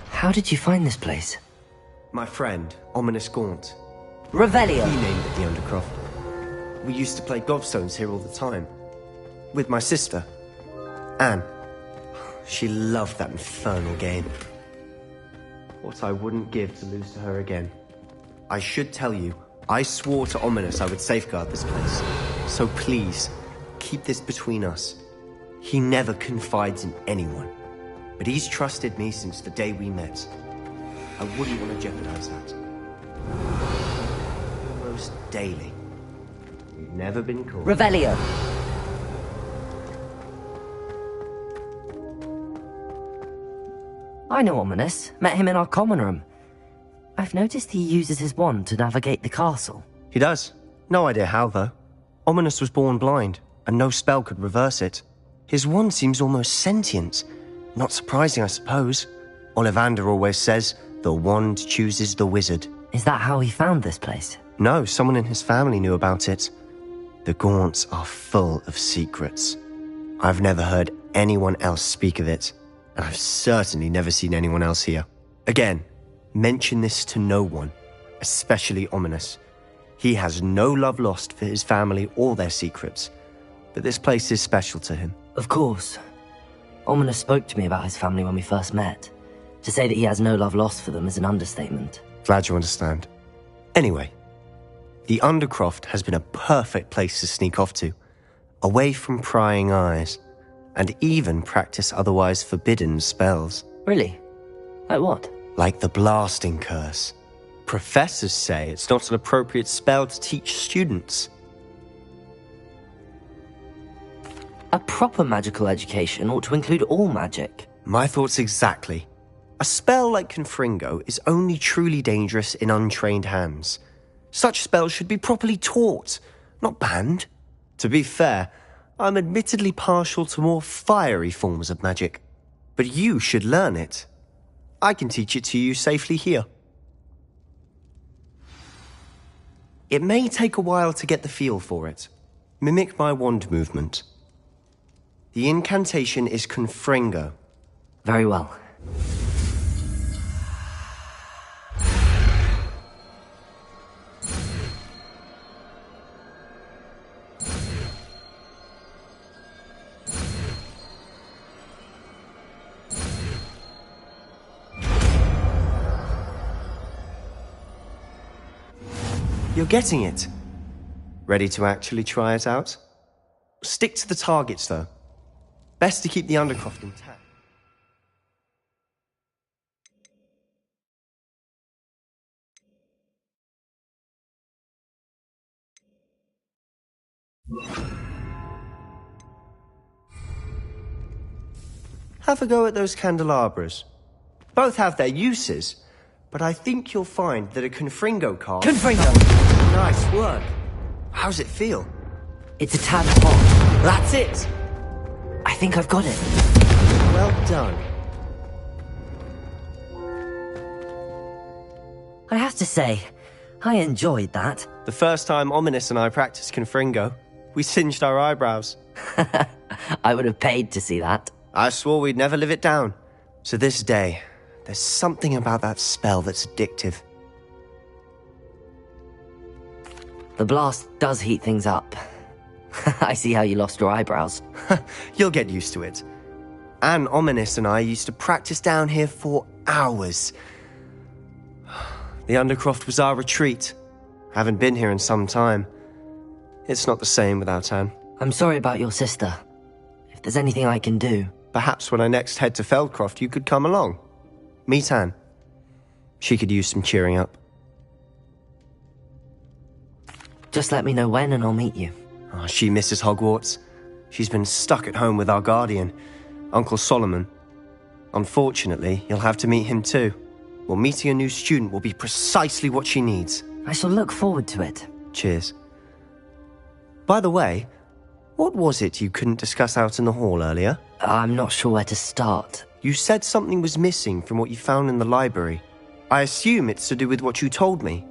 How did you find this place? My friend, Ominous Gaunt. Revelio. He named it the Undercroft. We used to play gobstones here all the time. With my sister, Anne. She loved that infernal game. What I wouldn't give to lose to her again. I should tell you, I swore to Ominous I would safeguard this place. So please, keep this between us. He never confides in anyone. But he's trusted me since the day we met. I wouldn't want to jeopardize that. Almost daily. We've never been caught. Revelio. I know Ominous. Met him in our common room. I've noticed he uses his wand to navigate the castle. He does. No idea how, though. Ominous was born blind, and no spell could reverse it. His wand seems almost sentient. Not surprising, I suppose. Ollivander always says, the wand chooses the wizard. Is that how he found this place? No, someone in his family knew about it. The Gaunts are full of secrets. I've never heard anyone else speak of it, and I've certainly never seen anyone else here. Again, mention this to no one, especially Ominous. He has no love lost for his family or their secrets, but this place is special to him. Of course. Ominous spoke to me about his family when we first met. To say that he has no love lost for them is an understatement. Glad you understand. Anyway, the Undercroft has been a perfect place to sneak off to, away from prying eyes, and even practice otherwise forbidden spells. Really? Like what? Like the blasting curse. Professors say it's not an appropriate spell to teach students. A proper magical education ought to include all magic. My thoughts exactly. A spell like Confringo is only truly dangerous in untrained hands. Such spells should be properly taught, not banned. To be fair, I'm admittedly partial to more fiery forms of magic. But you should learn it. I can teach it to you safely here. It may take a while to get the feel for it. Mimic my wand movement. The incantation is Confringo. Very well. You're getting it. Ready to actually try it out? Stick to the targets, though. Best to keep the Undercroft intact. Have a go at those candelabras. Both have their uses, but I think you'll find that a Confringo card... Confringo! Nice work. How's it feel? It's a tad hot. That's it! I think I've got it. Well done. I have to say, I enjoyed that. The first time Ominous and I practiced Confringo, we singed our eyebrows. I would have paid to see that. I swore we'd never live it down. To this day, there's something about that spell that's addictive. The blast does heat things up. I see how you lost your eyebrows. You'll get used to it. Anne, Ominous and I used to practice down here for hours. The Undercroft was our retreat. Haven't been here in some time. It's not the same without Anne. I'm sorry about your sister. If there's anything I can do... Perhaps when I next head to Feldcroft, you could come along. Meet Anne. She could use some cheering up. Just let me know when and I'll meet you. Oh, she misses Hogwarts. She's been stuck at home with our guardian, Uncle Solomon. Unfortunately, you'll have to meet him too. Well, meeting a new student will be precisely what she needs. I shall look forward to it. Cheers. By the way, what was it you couldn't discuss out in the hall earlier? I'm not sure where to start. You said something was missing from what you found in the library. I assume it's to do with what you told me.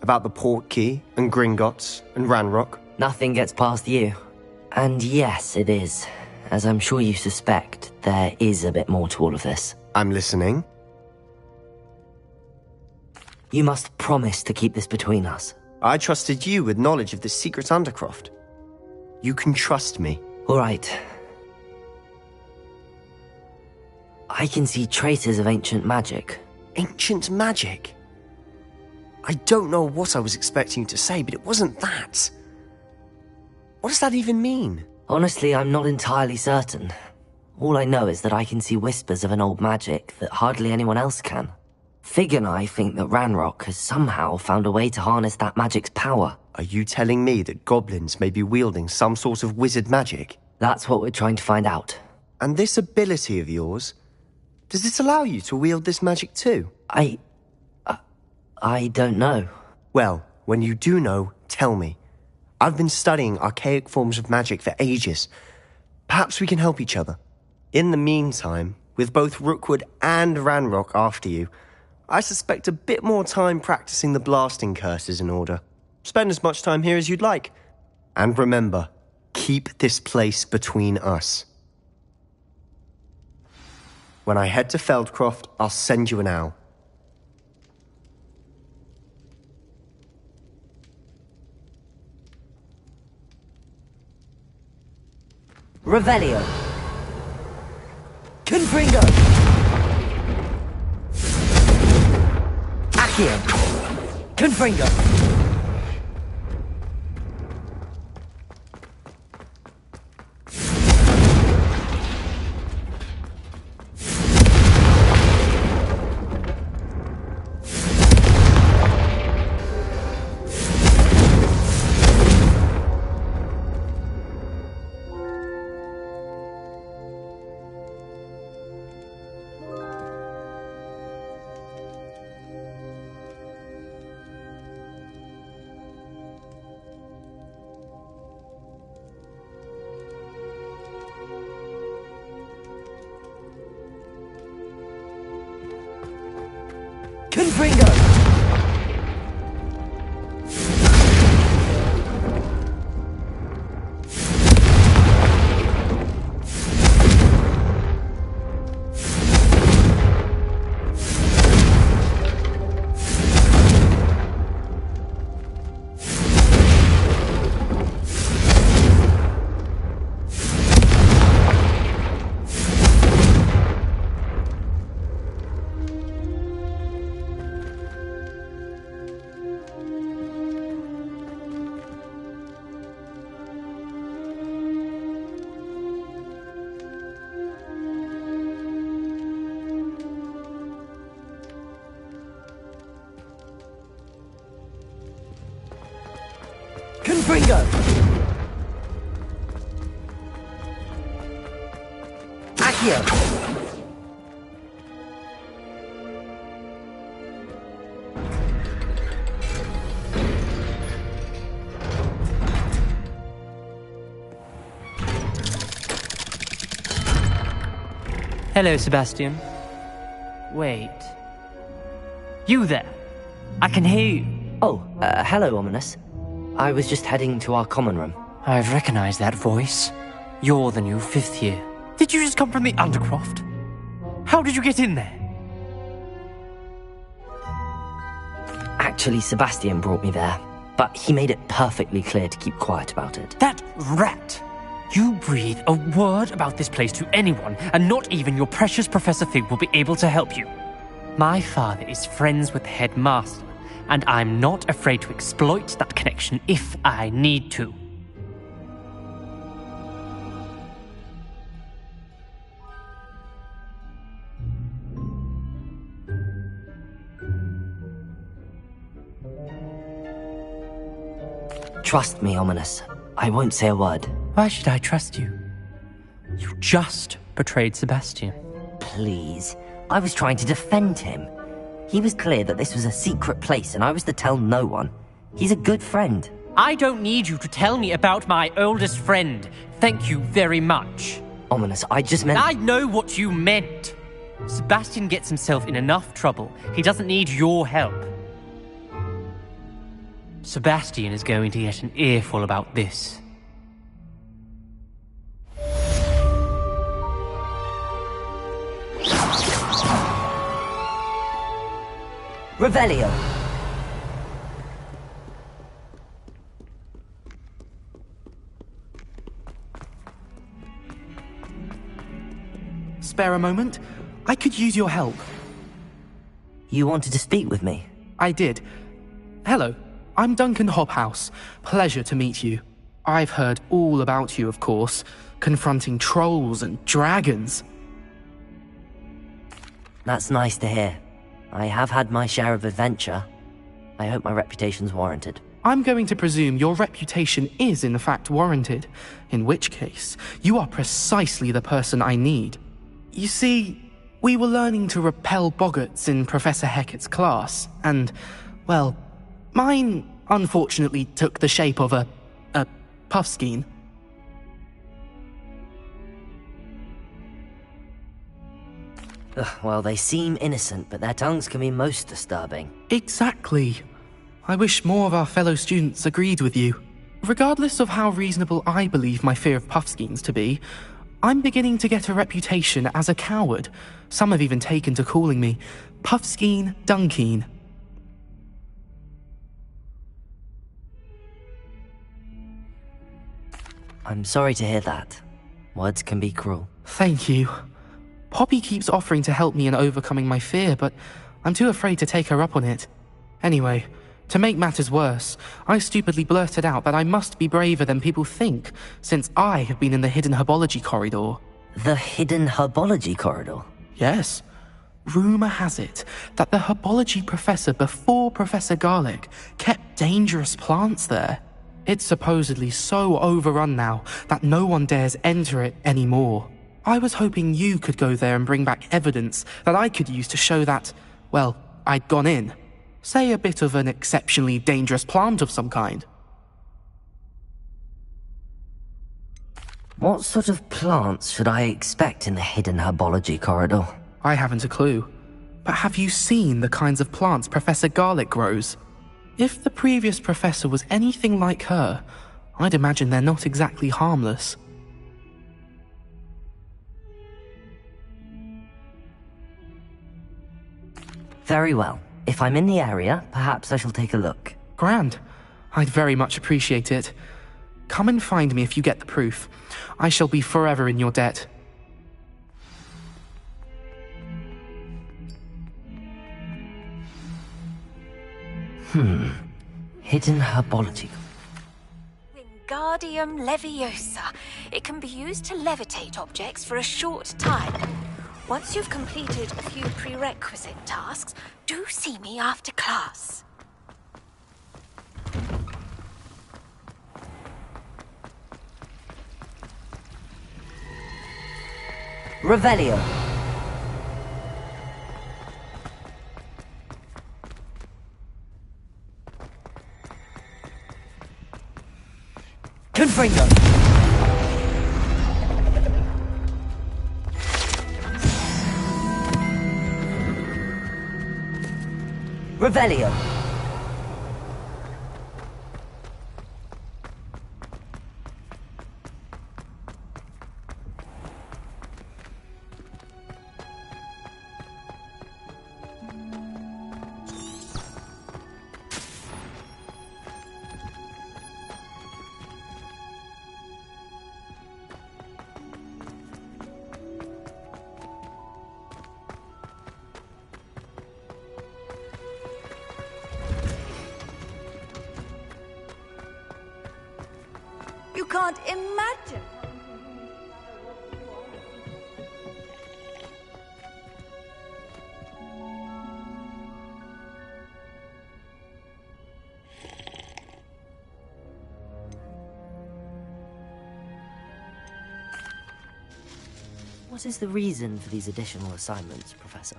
About the Portkey, and Gringotts, and Ranrock. Nothing gets past you. And yes, it is. As I'm sure you suspect, there is a bit more to all of this. I'm listening. You must promise to keep this between us. I trusted you with knowledge of the secret Undercroft. You can trust me. All right. I can see traces of ancient magic. Ancient magic? I don't know what I was expecting you to say, but it wasn't that. What does that even mean? Honestly, I'm not entirely certain. All I know is that I can see whispers of an old magic that hardly anyone else can. Fig and I think that Ranrock has somehow found a way to harness that magic's power. Are you telling me that goblins may be wielding some sort of wizard magic? That's what we're trying to find out. And this ability of yours, does it allow you to wield this magic too? I don't know. Well, when you do know, tell me. I've been studying archaic forms of magic for ages. Perhaps we can help each other. In the meantime, with both Rookwood and Ranrock after you, I suspect a bit more time practicing the blasting curse is in order. Spend as much time here as you'd like. And remember, keep this place between us. When I head to Feldcroft, I'll send you an owl. Revelio. Confringo. Accio. Confringo. Confringo! Confringo! Accio! Hello, Sebastian. Wait. You there? I can hear you. Oh, hello, Ominous. I was just heading to our common room. I've recognized that voice. You're the new 5th year. Did you just come from the Undercroft? How did you get in there? Actually, Sebastian brought me there, but he made it perfectly clear to keep quiet about it. That rat! You breathe a word about this place to anyone, and not even your precious Professor Fig will be able to help you. My father is friends with the headmaster, and I'm not afraid to exploit that connection if I need to. Trust me, Ominous. I won't say a word. Why should I trust you? You just betrayed Sebastian. Please. I was trying to defend him. He was clear that this was a secret place and I was to tell no one. He's a good friend. I don't need you to tell me about my oldest friend. Thank you very much. Ominous, I just meant... I know what you meant. Sebastian gets himself in enough trouble. He doesn't need your help. Sebastian is going to get an earful about this. Revelio. Spare a moment? I could use your help. You wanted to speak with me? I did. Hello, I'm Duncan Hobhouse. Pleasure to meet you. I've heard all about you, of course, confronting trolls and dragons. That's nice to hear. I have had my share of adventure. I hope my reputation's warranted. I'm going to presume your reputation is in fact warranted, in which case, you are precisely the person I need. You see, we were learning to repel boggarts in Professor Hecat's class, and, well, mine unfortunately took the shape of a puffskein. Well, they seem innocent, but their tongues can be most disturbing. Exactly. I wish more of our fellow students agreed with you. Regardless of how reasonable I believe my fear of puffskeins to be, I'm beginning to get a reputation as a coward. Some have even taken to calling me Puffskeen Dunkeen. I'm sorry to hear that. Words can be cruel. Thank you. Poppy keeps offering to help me in overcoming my fear, but I'm too afraid to take her up on it. Anyway, to make matters worse, I stupidly blurted out that I must be braver than people think, since I have been in the hidden herbology corridor. The hidden herbology corridor? Yes. Rumour has it that the herbology professor before Professor Garlic kept dangerous plants there. It's supposedly so overrun now that no one dares enter it anymore. I was hoping you could go there and bring back evidence that I could use to show that, well, I'd gone in. Say a bit of an exceptionally dangerous plant of some kind. What sort of plants should I expect in the hidden herbology corridor? I haven't a clue. But have you seen the kinds of plants Professor Garlic grows? If the previous professor was anything like her, I'd imagine they're not exactly harmless. Very well. If I'm in the area, perhaps I shall take a look. Grand. I'd very much appreciate it. Come and find me if you get the proof. I shall be forever in your debt. Hidden herbology. Wingardium Leviosa. It can be used to levitate objects for a short time. Once you've completed a few prerequisite tasks, do see me after class. Revelio. Confringo. Revelio. You can't imagine. What is the reason for these additional assignments, Professor?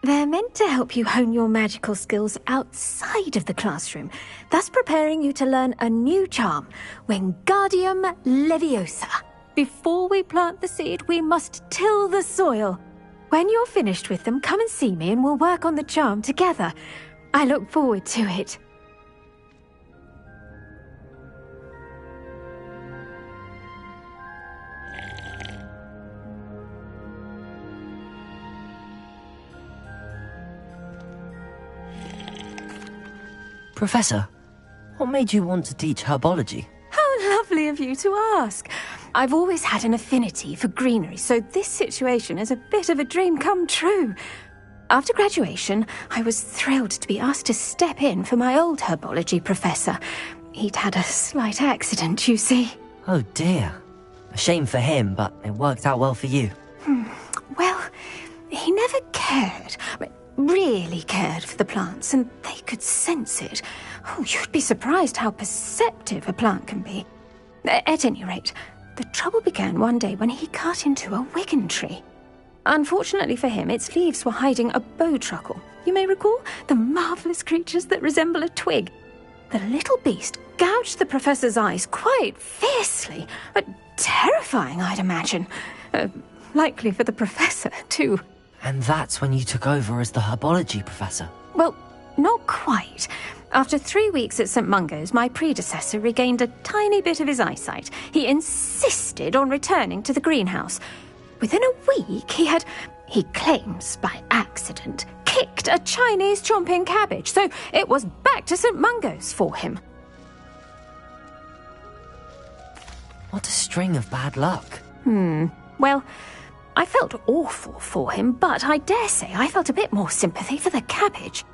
They're meant to help you hone your magical skills outside of the classroom, thus preparing you to learn a new charm, Wingardium Leviosa. Before we plant the seed, we must till the soil. When you're finished with them, come and see me and we'll work on the charm together. I look forward to it. Professor, what made you want to teach herbology? How lovely of you to ask. I've always had an affinity for greenery, so this situation is a bit of a dream come true. After graduation, I was thrilled to be asked to step in for my old herbology professor. He'd had a slight accident, you see. Oh dear. A shame for him, but it worked out well for you. Well, he never really cared for the plants, and they could sense it. Oh, you'd be surprised how perceptive a plant can be. At any rate, the trouble began one day when he cut into a wigan tree. Unfortunately for him, its leaves were hiding a bowtruckle. You may recall the marvellous creatures that resemble a twig. The little beast gouged the professor's eyes quite fiercely, but terrifying, I'd imagine. Likely for the professor, too. And that's when you took over as the herbology professor? Well, not quite. After 3 weeks at St. Mungo's, my predecessor regained a tiny bit of his eyesight. He insisted on returning to the greenhouse. Within a week, he claims by accident, kicked a Chinese chomping cabbage, so it was back to St. Mungo's for him. What a string of bad luck. Well, I felt awful for him, but I dare say I felt a bit more sympathy for the cabbage.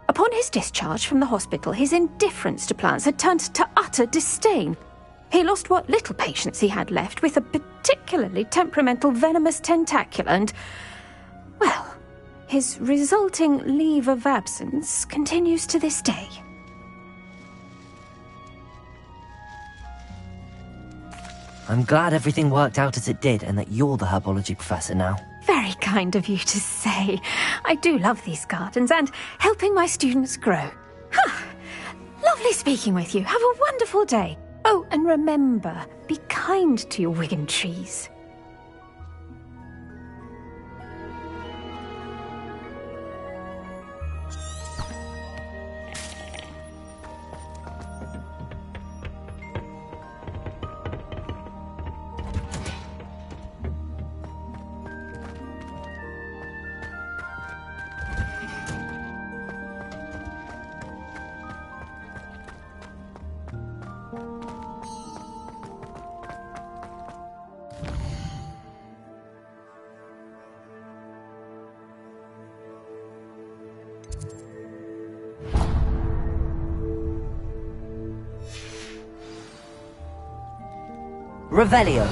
Upon his discharge from the hospital, his indifference to plants had turned to utter disdain. He lost what little patience he had left with a particularly temperamental venomous tentacula and, well, his resulting leave of absence continues to this day. I'm glad everything worked out as it did and that you're the herbology professor now. Very kind of you to say. I do love these gardens and helping my students grow. Lovely speaking with you. Have a wonderful day. Oh, and remember, be kind to your wigan trees. Revelio.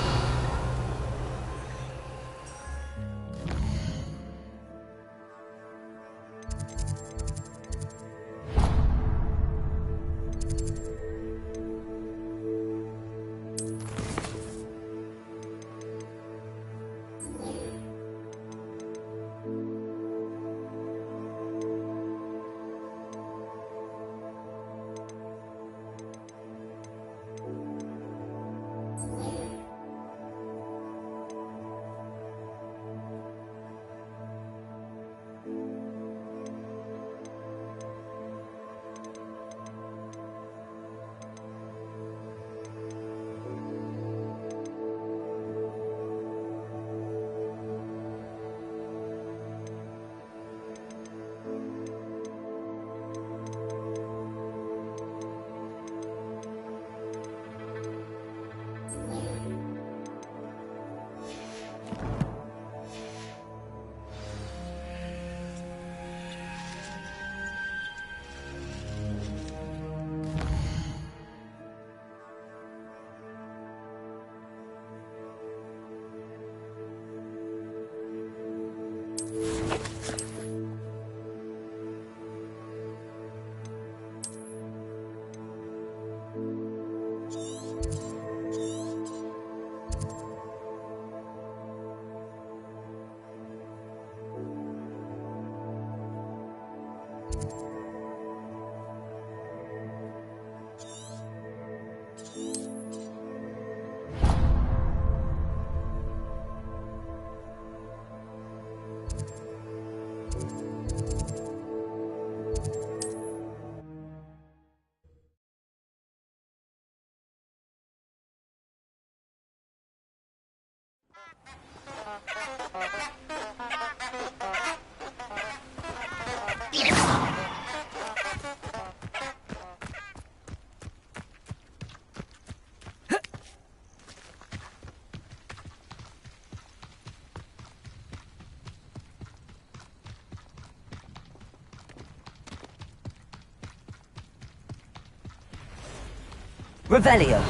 Revelio.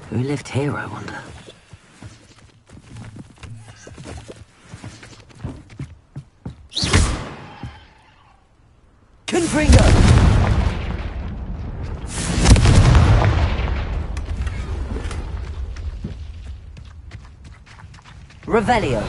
Who lived here, I wonder? Confringo! Revelio.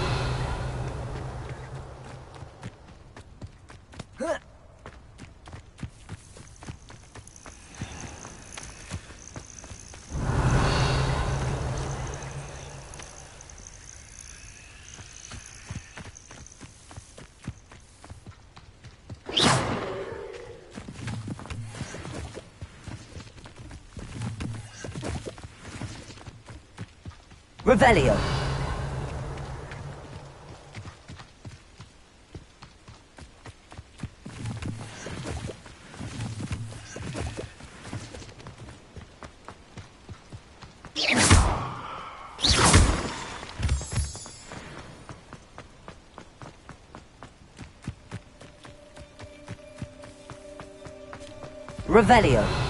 Revelio. Revelio.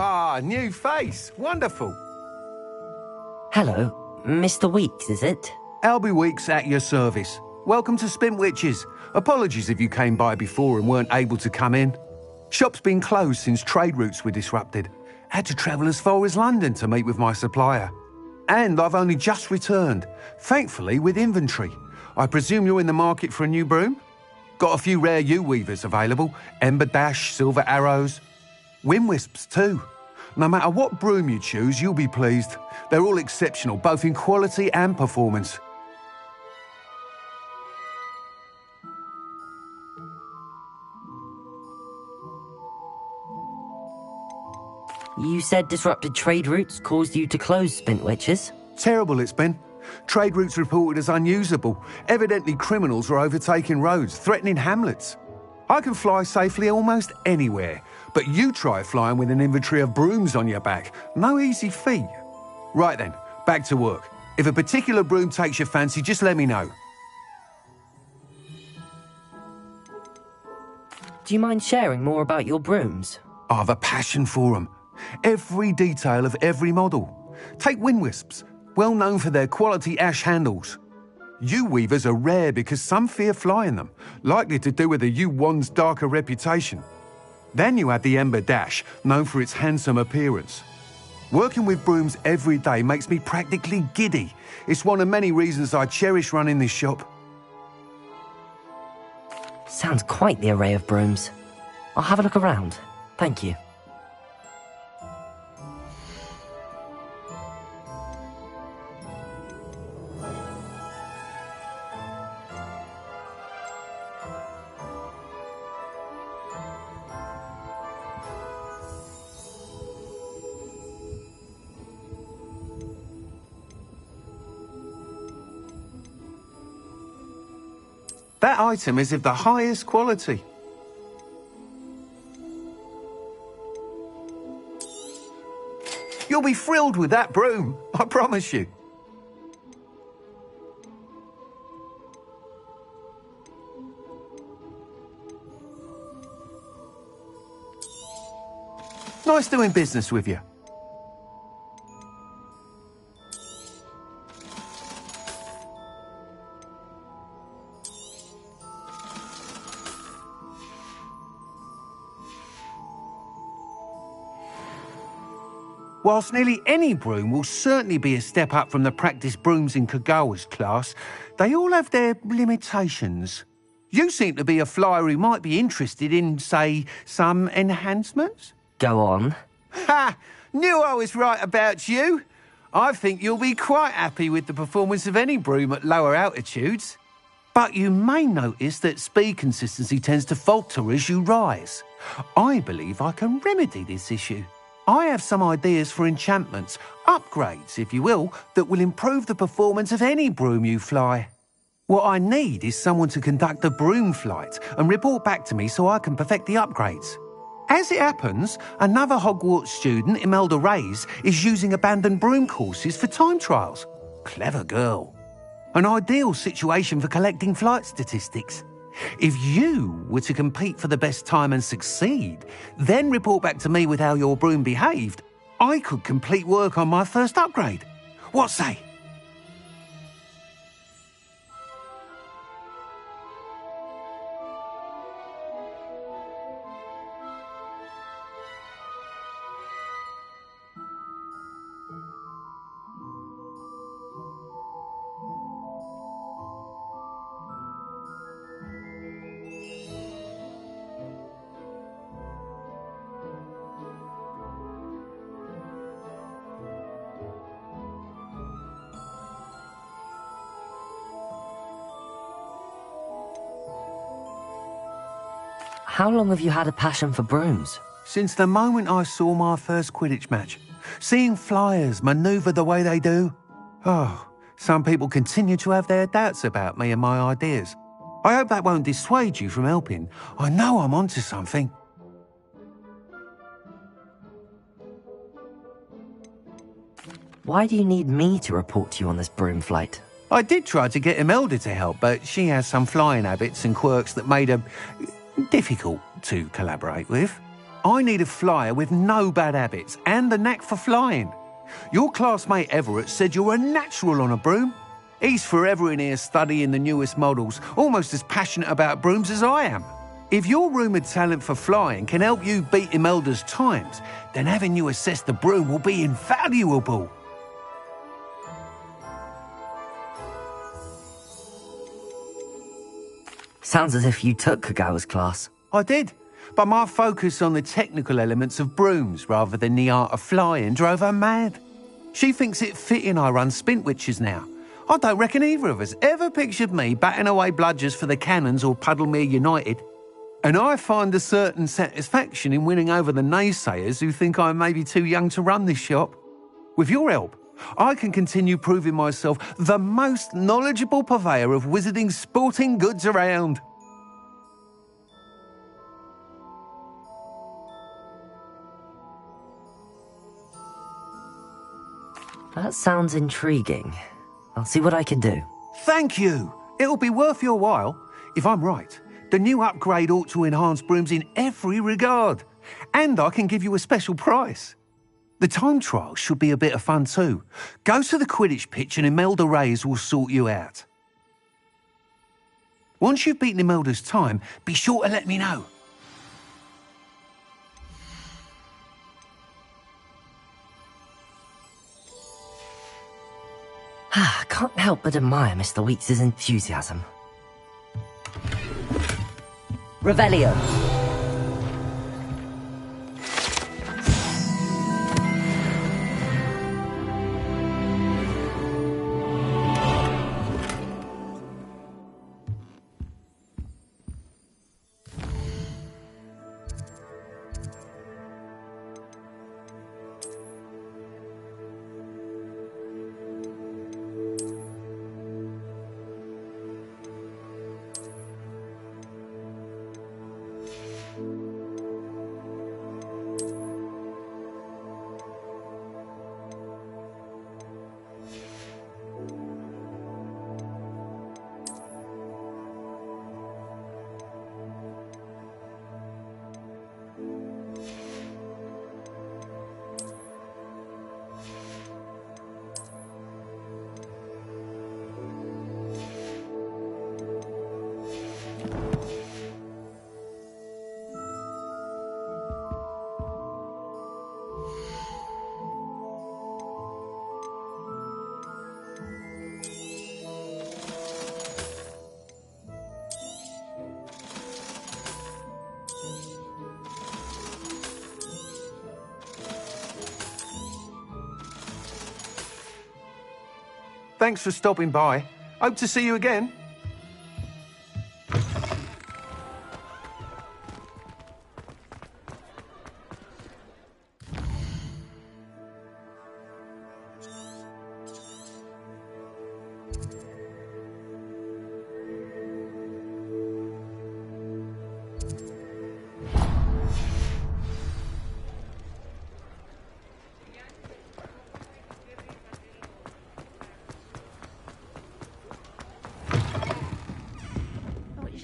Ah, new face. Wonderful. Hello, Mr. Weeks, is it? Albie Weeks at your service. Welcome to Spintwitches. Apologies if you came by before and weren't able to come in. Shop's been closed since trade routes were disrupted. Had to travel as far as London to meet with my supplier. And I've only just returned, thankfully with inventory. I presume you're in the market for a new broom? Got a few rare U-weavers available. Ember Dash, Silver Arrows. Wind Wisps too. No matter what broom you choose, you'll be pleased. They're all exceptional, both in quality and performance. You said disrupted trade routes caused you to close Spintwitches? Terrible it's been. Trade routes reported as unusable. Evidently criminals were overtaking roads, threatening hamlets. I can fly safely almost anywhere, But you try flying with an inventory of brooms on your back. No easy feat. Right then, back to work. If a particular broom takes your fancy, just let me know. Do you mind sharing more about your brooms? I've a passion for them. Every detail of every model. Take wind wisps, well known for their quality ash handles. Yew weavers are rare because some fear flying them, likely to do with the yew wand's darker reputation. Then you have the ember dash, known for its handsome appearance. Working with brooms every day makes me practically giddy. It's one of many reasons I cherish running this shop. Sounds quite the array of brooms. I'll have a look around. Thank you. That item is of the highest quality. You'll be thrilled with that broom, I promise you. Nice doing business with you. Whilst nearly any broom will certainly be a step up from the practice brooms in Kagawa's class, they all have their limitations. You seem to be a flyer who might be interested in, say, some enhancements? Go on. Ha! Knew I was right about you. I think you'll be quite happy with the performance of any broom at lower altitudes. But you may notice that speed consistency tends to falter as you rise. I believe I can remedy this issue. I have some ideas for enchantments, upgrades, if you will, that will improve the performance of any broom you fly. What I need is someone to conduct a broom flight and report back to me so I can perfect the upgrades. As it happens, another Hogwarts student, Imelda Reyes, is using abandoned broom courses for time trials. Clever girl. An ideal situation for collecting flight statistics. If you were to compete for the best time and succeed, then report back to me with how your broom behaved, I could complete work on my first upgrade. What say? How long have you had a passion for brooms? Since the moment I saw my first Quidditch match. Seeing flyers manoeuvre the way they do. Oh, some people continue to have their doubts about me and my ideas. I hope that won't dissuade you from helping. I know I'm onto something. Why do you need me to report to you on this broom flight? I did try to get Imelda to help, but she has some flying habits and quirks that made her difficult to collaborate with. I need a flyer with no bad habits and the knack for flying. Your classmate Everett said you're a natural on a broom. He's forever in here studying the newest models, almost as passionate about brooms as I am. If your rumoured talent for flying can help you beat Imelda's times, then having you assess the broom will be invaluable. Sounds as if you took Kagawa's class. I did, but my focus on the technical elements of brooms rather than the art of flying drove her mad. She thinks it fitting I run Spintwitches now. I don't reckon either of us ever pictured me batting away bludgers for the Cannons or Puddlemere United. And I find a certain satisfaction in winning over the naysayers who think I may be too young to run this shop. With your help, I can continue proving myself the most knowledgeable purveyor of wizarding sporting goods around. That sounds intriguing. I'll see what I can do. Thank you. It'll be worth your while. If I'm right, the new upgrade ought to enhance brooms in every regard. And I can give you a special price. The time trial should be a bit of fun too. Go to the Quidditch pitch and Imelda Reyes will sort you out. Once you've beaten Imelda's time, be sure to let me know. I can't help but admire Mr. Weeks' enthusiasm. Revelio. Thanks for stopping by. Hope to see you again.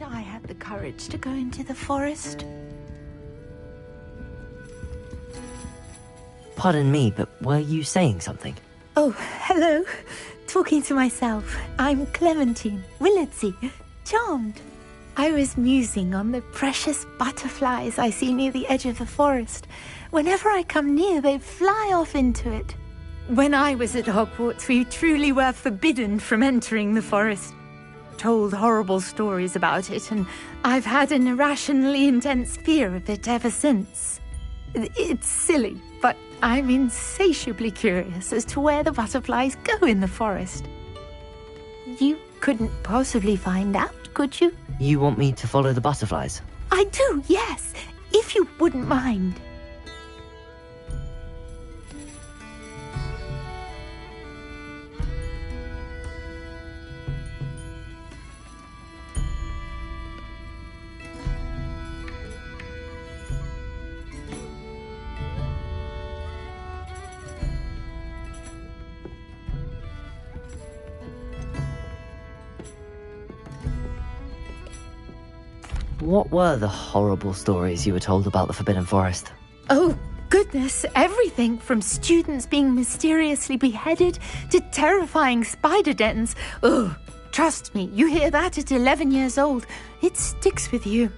I had the courage to go into the forest. Pardon me, but were you saying something? Oh, hello. Talking to myself. I'm Clementine, Willardsey, charmed. I was musing on the precious butterflies I see near the edge of the forest. Whenever I come near, they fly off into it. When I was at Hogwarts, we truly were forbidden from entering the forest. Told horrible stories about it, and I've had an irrationally intense fear of it ever since. It's silly, but I'm insatiably curious as to where the butterflies go in the forest. You couldn't possibly find out, could you? You want me to follow the butterflies? I do, yes, if you wouldn't mind. What were the horrible stories you were told about the Forbidden Forest? Oh, goodness, everything from students being mysteriously beheaded to terrifying spider dens. Ugh, trust me, you hear that at 11 years old, it sticks with you.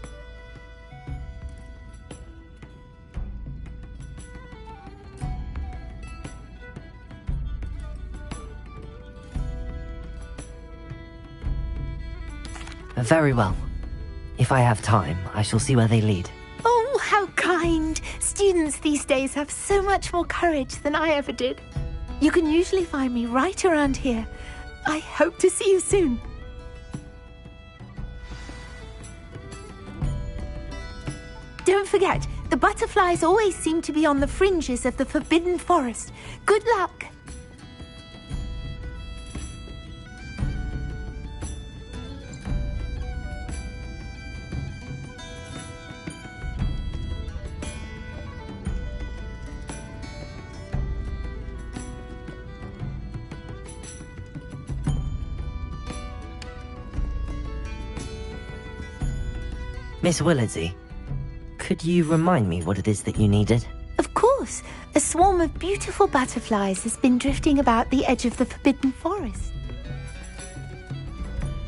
Very well. If I have time, I shall see where they lead. Oh, how kind! Students these days have so much more courage than I ever did. You can usually find me right around here. I hope to see you soon. Don't forget, the butterflies always seem to be on the fringes of the Forbidden Forest. Good luck! Miss Willardsey, could you remind me what it is that you needed? Of course. A swarm of beautiful butterflies has been drifting about the edge of the Forbidden Forest.